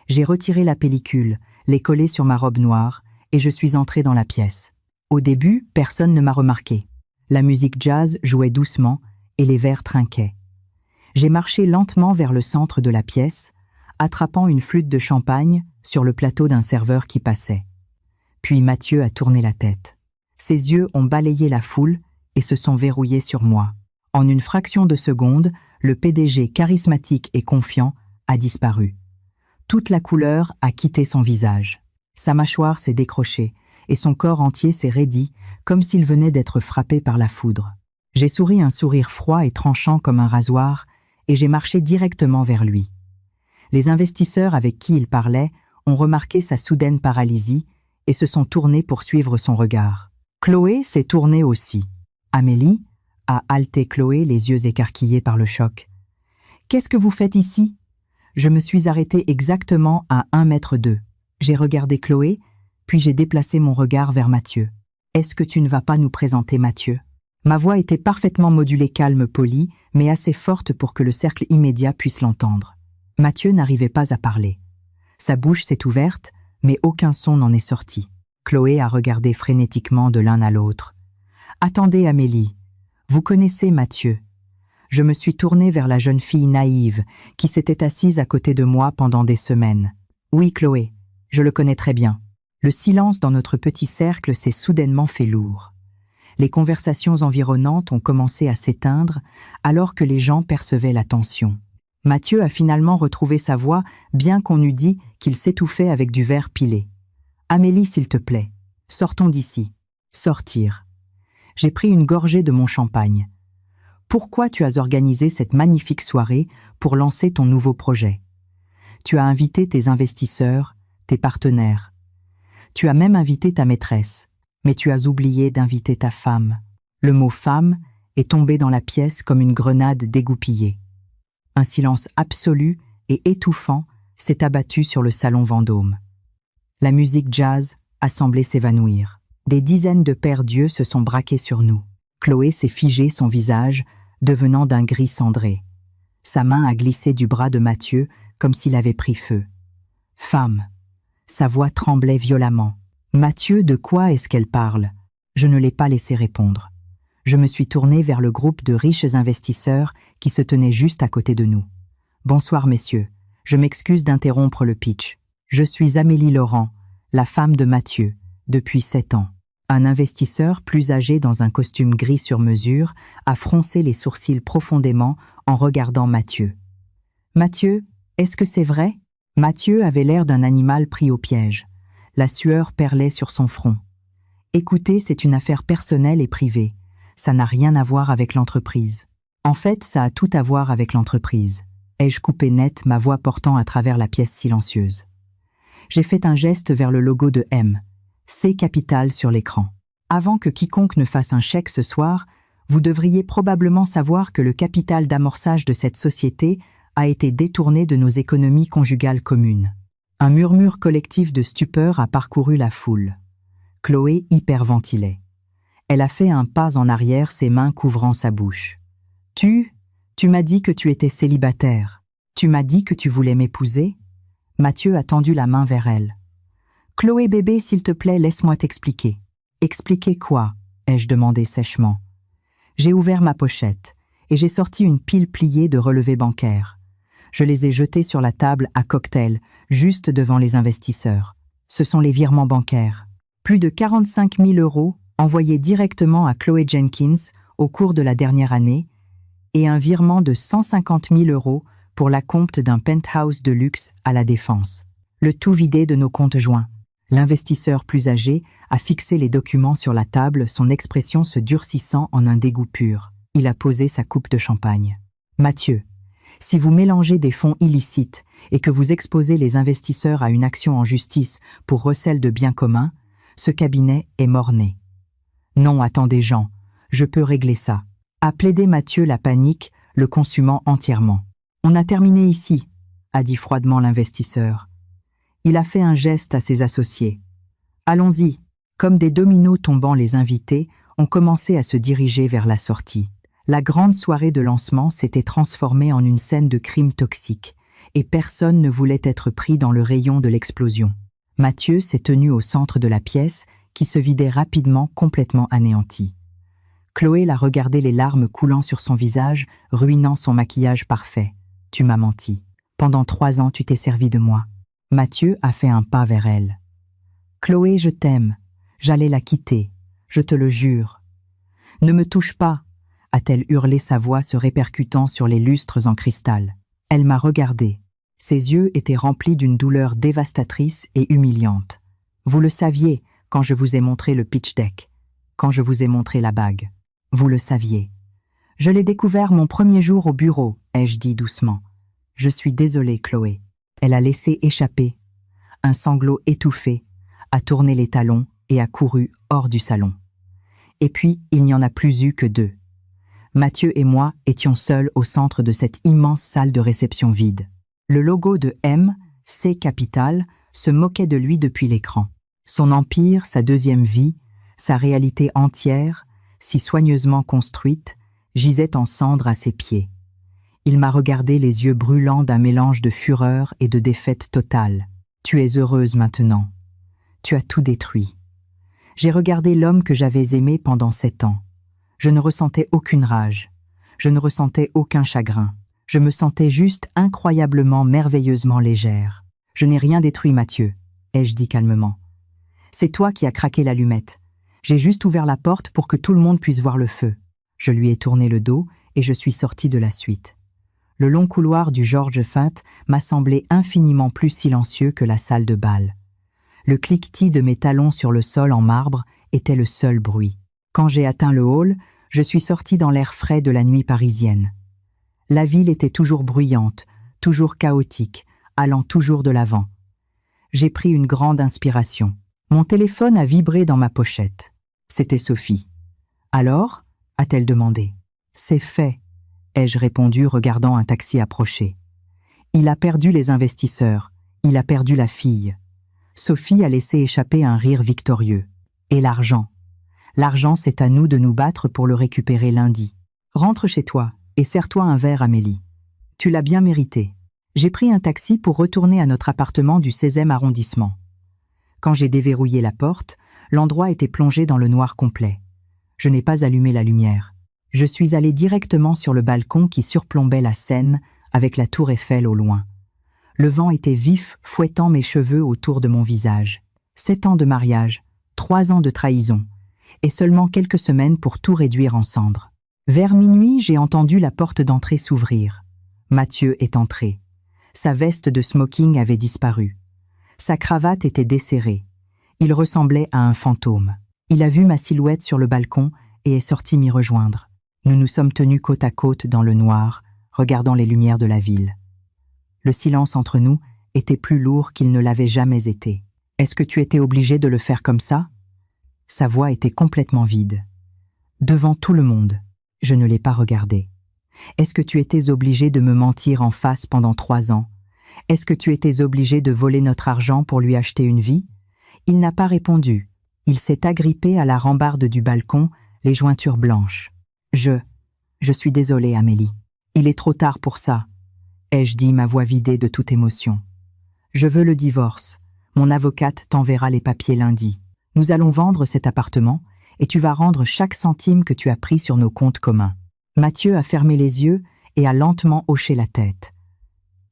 J'ai retiré la pellicule, l'ai collée sur ma robe noire et je suis entrée dans la pièce. Au début, personne ne m'a remarqué. La musique jazz jouait doucement et les verres trinquaient. J'ai marché lentement vers le centre de la pièce, attrapant une flûte de champagne sur le plateau d'un serveur qui passait. Puis Mathieu a tourné la tête. Ses yeux ont balayé la foule et se sont verrouillés sur moi. En une fraction de seconde, le PDG charismatique et confiant a disparu. Toute la couleur a quitté son visage. Sa mâchoire s'est décrochée et son corps entier s'est raidi comme s'il venait d'être frappé par la foudre. J'ai souri un sourire froid et tranchant comme un rasoir et j'ai marché directement vers lui. Les investisseurs avec qui il parlait ont remarqué sa soudaine paralysie et se sont tournés pour suivre son regard. Chloé s'est tournée aussi. Amélie a haleté Chloé, les yeux écarquillés par le choc. « Qu'est-ce que vous faites ici ?» Je me suis arrêtée exactement à 1,2 m. J'ai regardé Chloé, puis j'ai déplacé mon regard vers Mathieu. « Est-ce que tu ne vas pas nous présenter Mathieu ?» Ma voix était parfaitement modulée, calme, polie, mais assez forte pour que le cercle immédiat puisse l'entendre. Mathieu n'arrivait pas à parler. Sa bouche s'est ouverte, mais aucun son n'en est sorti. Chloé a regardé frénétiquement de l'un à l'autre. « Attendez, Amélie, vous connaissez Mathieu ?» Je me suis tournée vers la jeune fille naïve qui s'était assise à côté de moi pendant des semaines. « Oui, Chloé, je le connais très bien. » Le silence dans notre petit cercle s'est soudainement fait lourd. Les conversations environnantes ont commencé à s'éteindre alors que les gens percevaient la tension. Mathieu a finalement retrouvé sa voix, bien qu'on eût dit qu'il s'étouffait avec du verre pilé. « Amélie, s'il te plaît, sortons d'ici. » Sortir. J'ai pris une gorgée de mon champagne. « Pourquoi tu as organisé cette magnifique soirée pour lancer ton nouveau projet? Tu as invité tes investisseurs, tes partenaires. Tu as même invité ta maîtresse, mais tu as oublié d'inviter ta femme. » Le mot « femme » est tombé dans la pièce comme une grenade dégoupillée. Un silence absolu et étouffant s'est abattu sur le salon Vendôme. La musique jazz a semblé s'évanouir. Des dizaines de paires d'yeux se sont braqués sur nous. Chloé s'est figée, son visage devenant d'un gris cendré. Sa main a glissé du bras de Mathieu comme s'il avait pris feu. « Femme !» Sa voix tremblait violemment. « Mathieu, de quoi est-ce qu'elle parle ?» Je ne l'ai pas laissé répondre. Je me suis tournée vers le groupe de riches investisseurs qui se tenait juste à côté de nous. « Bonsoir, messieurs. Je m'excuse d'interrompre le pitch. Je suis Amélie Laurent, la femme de Mathieu, depuis 7 ans. » Un investisseur plus âgé dans un costume gris sur mesure a froncé les sourcils profondément en regardant Mathieu. « Mathieu, est-ce que c'est vrai ?» Mathieu avait l'air d'un animal pris au piège. La sueur perlait sur son front. « Écoutez, c'est une affaire personnelle et privée. Ça n'a rien à voir avec l'entreprise. » « En fait, ça a tout à voir avec l'entreprise. » Ai-je coupé net, ma voix portant à travers la pièce silencieuse. J'ai fait un geste vers le logo de M. C Capital sur l'écran. Avant que quiconque ne fasse un chèque ce soir, vous devriez probablement savoir que le capital d'amorçage de cette société a été détourné de nos économies conjugales communes. Un murmure collectif de stupeur a parcouru la foule. Chloé hyperventilait. Elle a fait un pas en arrière, ses mains couvrant sa bouche. « Tu m'as dit que tu étais célibataire. Tu m'as dit que tu voulais m'épouser ?» Mathieu a tendu la main vers elle. « Chloé bébé, s'il te plaît, laisse-moi t'expliquer. »« Expliquer quoi ?» ai-je demandé sèchement. J'ai ouvert ma pochette et j'ai sorti une pile pliée de relevés bancaires. Je les ai jetés sur la table à cocktail, juste devant les investisseurs. Ce sont les virements bancaires. Plus de 45 000 € envoyés directement à Chloé Jenkins au cours de la dernière année et un virement de 150 000 € pour l'acompte d'un penthouse de luxe à La Défense. Le tout vidé de nos comptes joints. L'investisseur plus âgé a fixé les documents sur la table, son expression se durcissant en un dégoût pur. Il a posé sa coupe de champagne. « Mathieu, si vous mélangez des fonds illicites et que vous exposez les investisseurs à une action en justice pour recel de biens communs, ce cabinet est mort-né. »« Non, attendez Jean, je peux régler ça. » A plaidé Mathieu, la panique le consumant entièrement. « On a terminé ici, » a dit froidement l'investisseur. Il a fait un geste à ses associés. « Allons-y !» Comme des dominos tombant, les invités ont commencé à se diriger vers la sortie. La grande soirée de lancement s'était transformée en une scène de crime toxique, et personne ne voulait être pris dans le rayon de l'explosion. Mathieu s'est tenu au centre de la pièce, qui se vidait rapidement, complètement anéantie. Chloé l'a regardé, les larmes coulant sur son visage, ruinant son maquillage parfait. « Tu m'as menti. Pendant 3 ans, tu t'es servi de moi. » Mathieu a fait un pas vers elle. « Chloé, je t'aime. J'allais la quitter. Je te le jure. »« Ne me touche pas !» a-t-elle hurlé, sa voix se répercutant sur les lustres en cristal. Elle m'a regardé. Ses yeux étaient remplis d'une douleur dévastatrice et humiliante. « Vous le saviez quand je vous ai montré le pitch deck, quand je vous ai montré la bague. Vous le saviez. Je l'ai découvert mon premier jour au bureau, ai-je dit doucement. Je suis désolée, Chloé. » Elle a laissé échapper un sanglot étouffé, a tourné les talons et a couru hors du salon. Et puis, il n'y en a plus eu que 2. Mathieu et moi étions seuls au centre de cette immense salle de réception vide. Le logo de MC Capital se moquait de lui depuis l'écran. Son empire, sa deuxième vie, sa réalité entière, si soigneusement construite, gisait en cendres à ses pieds. Il m'a regardé, les yeux brûlants d'un mélange de fureur et de défaite totale. « Tu es heureuse maintenant. Tu as tout détruit. » J'ai regardé l'homme que j'avais aimé pendant 7 ans. Je ne ressentais aucune rage. Je ne ressentais aucun chagrin. Je me sentais juste incroyablement, merveilleusement légère. « Je n'ai rien détruit, Mathieu, » ai-je dit calmement. « C'est toi qui as craqué l'allumette. J'ai juste ouvert la porte pour que tout le monde puisse voir le feu. » Je lui ai tourné le dos et je suis sorti de la suite. Le long couloir du Georges V m'a semblé infiniment plus silencieux que la salle de bal. Le cliquetis de mes talons sur le sol en marbre était le seul bruit. Quand j'ai atteint le hall, je suis sorti dans l'air frais de la nuit parisienne. La ville était toujours bruyante, toujours chaotique, allant toujours de l'avant. J'ai pris une grande inspiration. Mon téléphone a vibré dans ma pochette. C'était Sophie. « Alors ?» a-t-elle demandé. « C'est fait », ai-je répondu, regardant un taxi approcher. « Il a perdu les investisseurs, il a perdu la fille. » Sophie a laissé échapper un rire victorieux. « Et l'argent ? L'argent, c'est à nous de nous battre pour le récupérer lundi. Rentre chez toi et sers-toi un verre, Amélie. Tu l'as bien mérité. » J'ai pris un taxi pour retourner à notre appartement du 16e arrondissement. Quand j'ai déverrouillé la porte, l'endroit était plongé dans le noir complet. Je n'ai pas allumé la lumière. Je suis allé directement sur le balcon qui surplombait la Seine, avec la tour Eiffel au loin. Le vent était vif, fouettant mes cheveux autour de mon visage. 7 ans de mariage, 3 ans de trahison, et seulement quelques semaines pour tout réduire en cendres. Vers minuit, j'ai entendu la porte d'entrée s'ouvrir. Mathieu est entré. Sa veste de smoking avait disparu. Sa cravate était desserrée. Il ressemblait à un fantôme. Il a vu ma silhouette sur le balcon et est sorti m'y rejoindre. Nous nous sommes tenus côte à côte dans le noir, regardant les lumières de la ville. Le silence entre nous était plus lourd qu'il ne l'avait jamais été. « Est-ce que tu étais obligé de le faire comme ça ?» Sa voix était complètement vide. Devant tout le monde, je ne l'ai pas regardé. « Est-ce que tu étais obligé de me mentir en face pendant 3 ans ? Est-ce que tu étais obligé de voler notre argent pour lui acheter une vie ?» Il n'a pas répondu. Il s'est agrippé à la rambarde du balcon, les jointures blanches. « Je suis désolée, Amélie. Il est trop tard pour ça, » ai-je dit, ma voix vidée de toute émotion. « Je veux le divorce. Mon avocate t'enverra les papiers lundi. Nous allons vendre cet appartement et tu vas rendre chaque centime que tu as pris sur nos comptes communs. » Mathieu a fermé les yeux et a lentement hoché la tête.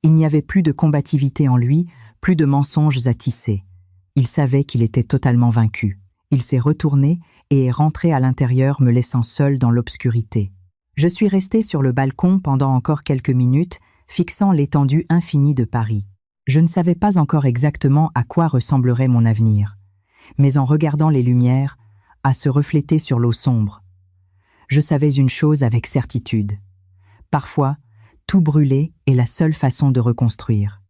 Il n'y avait plus de combativité en lui, plus de mensonges à tisser. Il savait qu'il était totalement vaincu. Il s'est retourné et est rentré à l'intérieur, me laissant seul dans l'obscurité. Je suis resté sur le balcon pendant encore quelques minutes, fixant l'étendue infinie de Paris. Je ne savais pas encore exactement à quoi ressemblerait mon avenir, mais en regardant les lumières, à se refléter sur l'eau sombre, je savais une chose avec certitude. Parfois, tout brûler est la seule façon de reconstruire.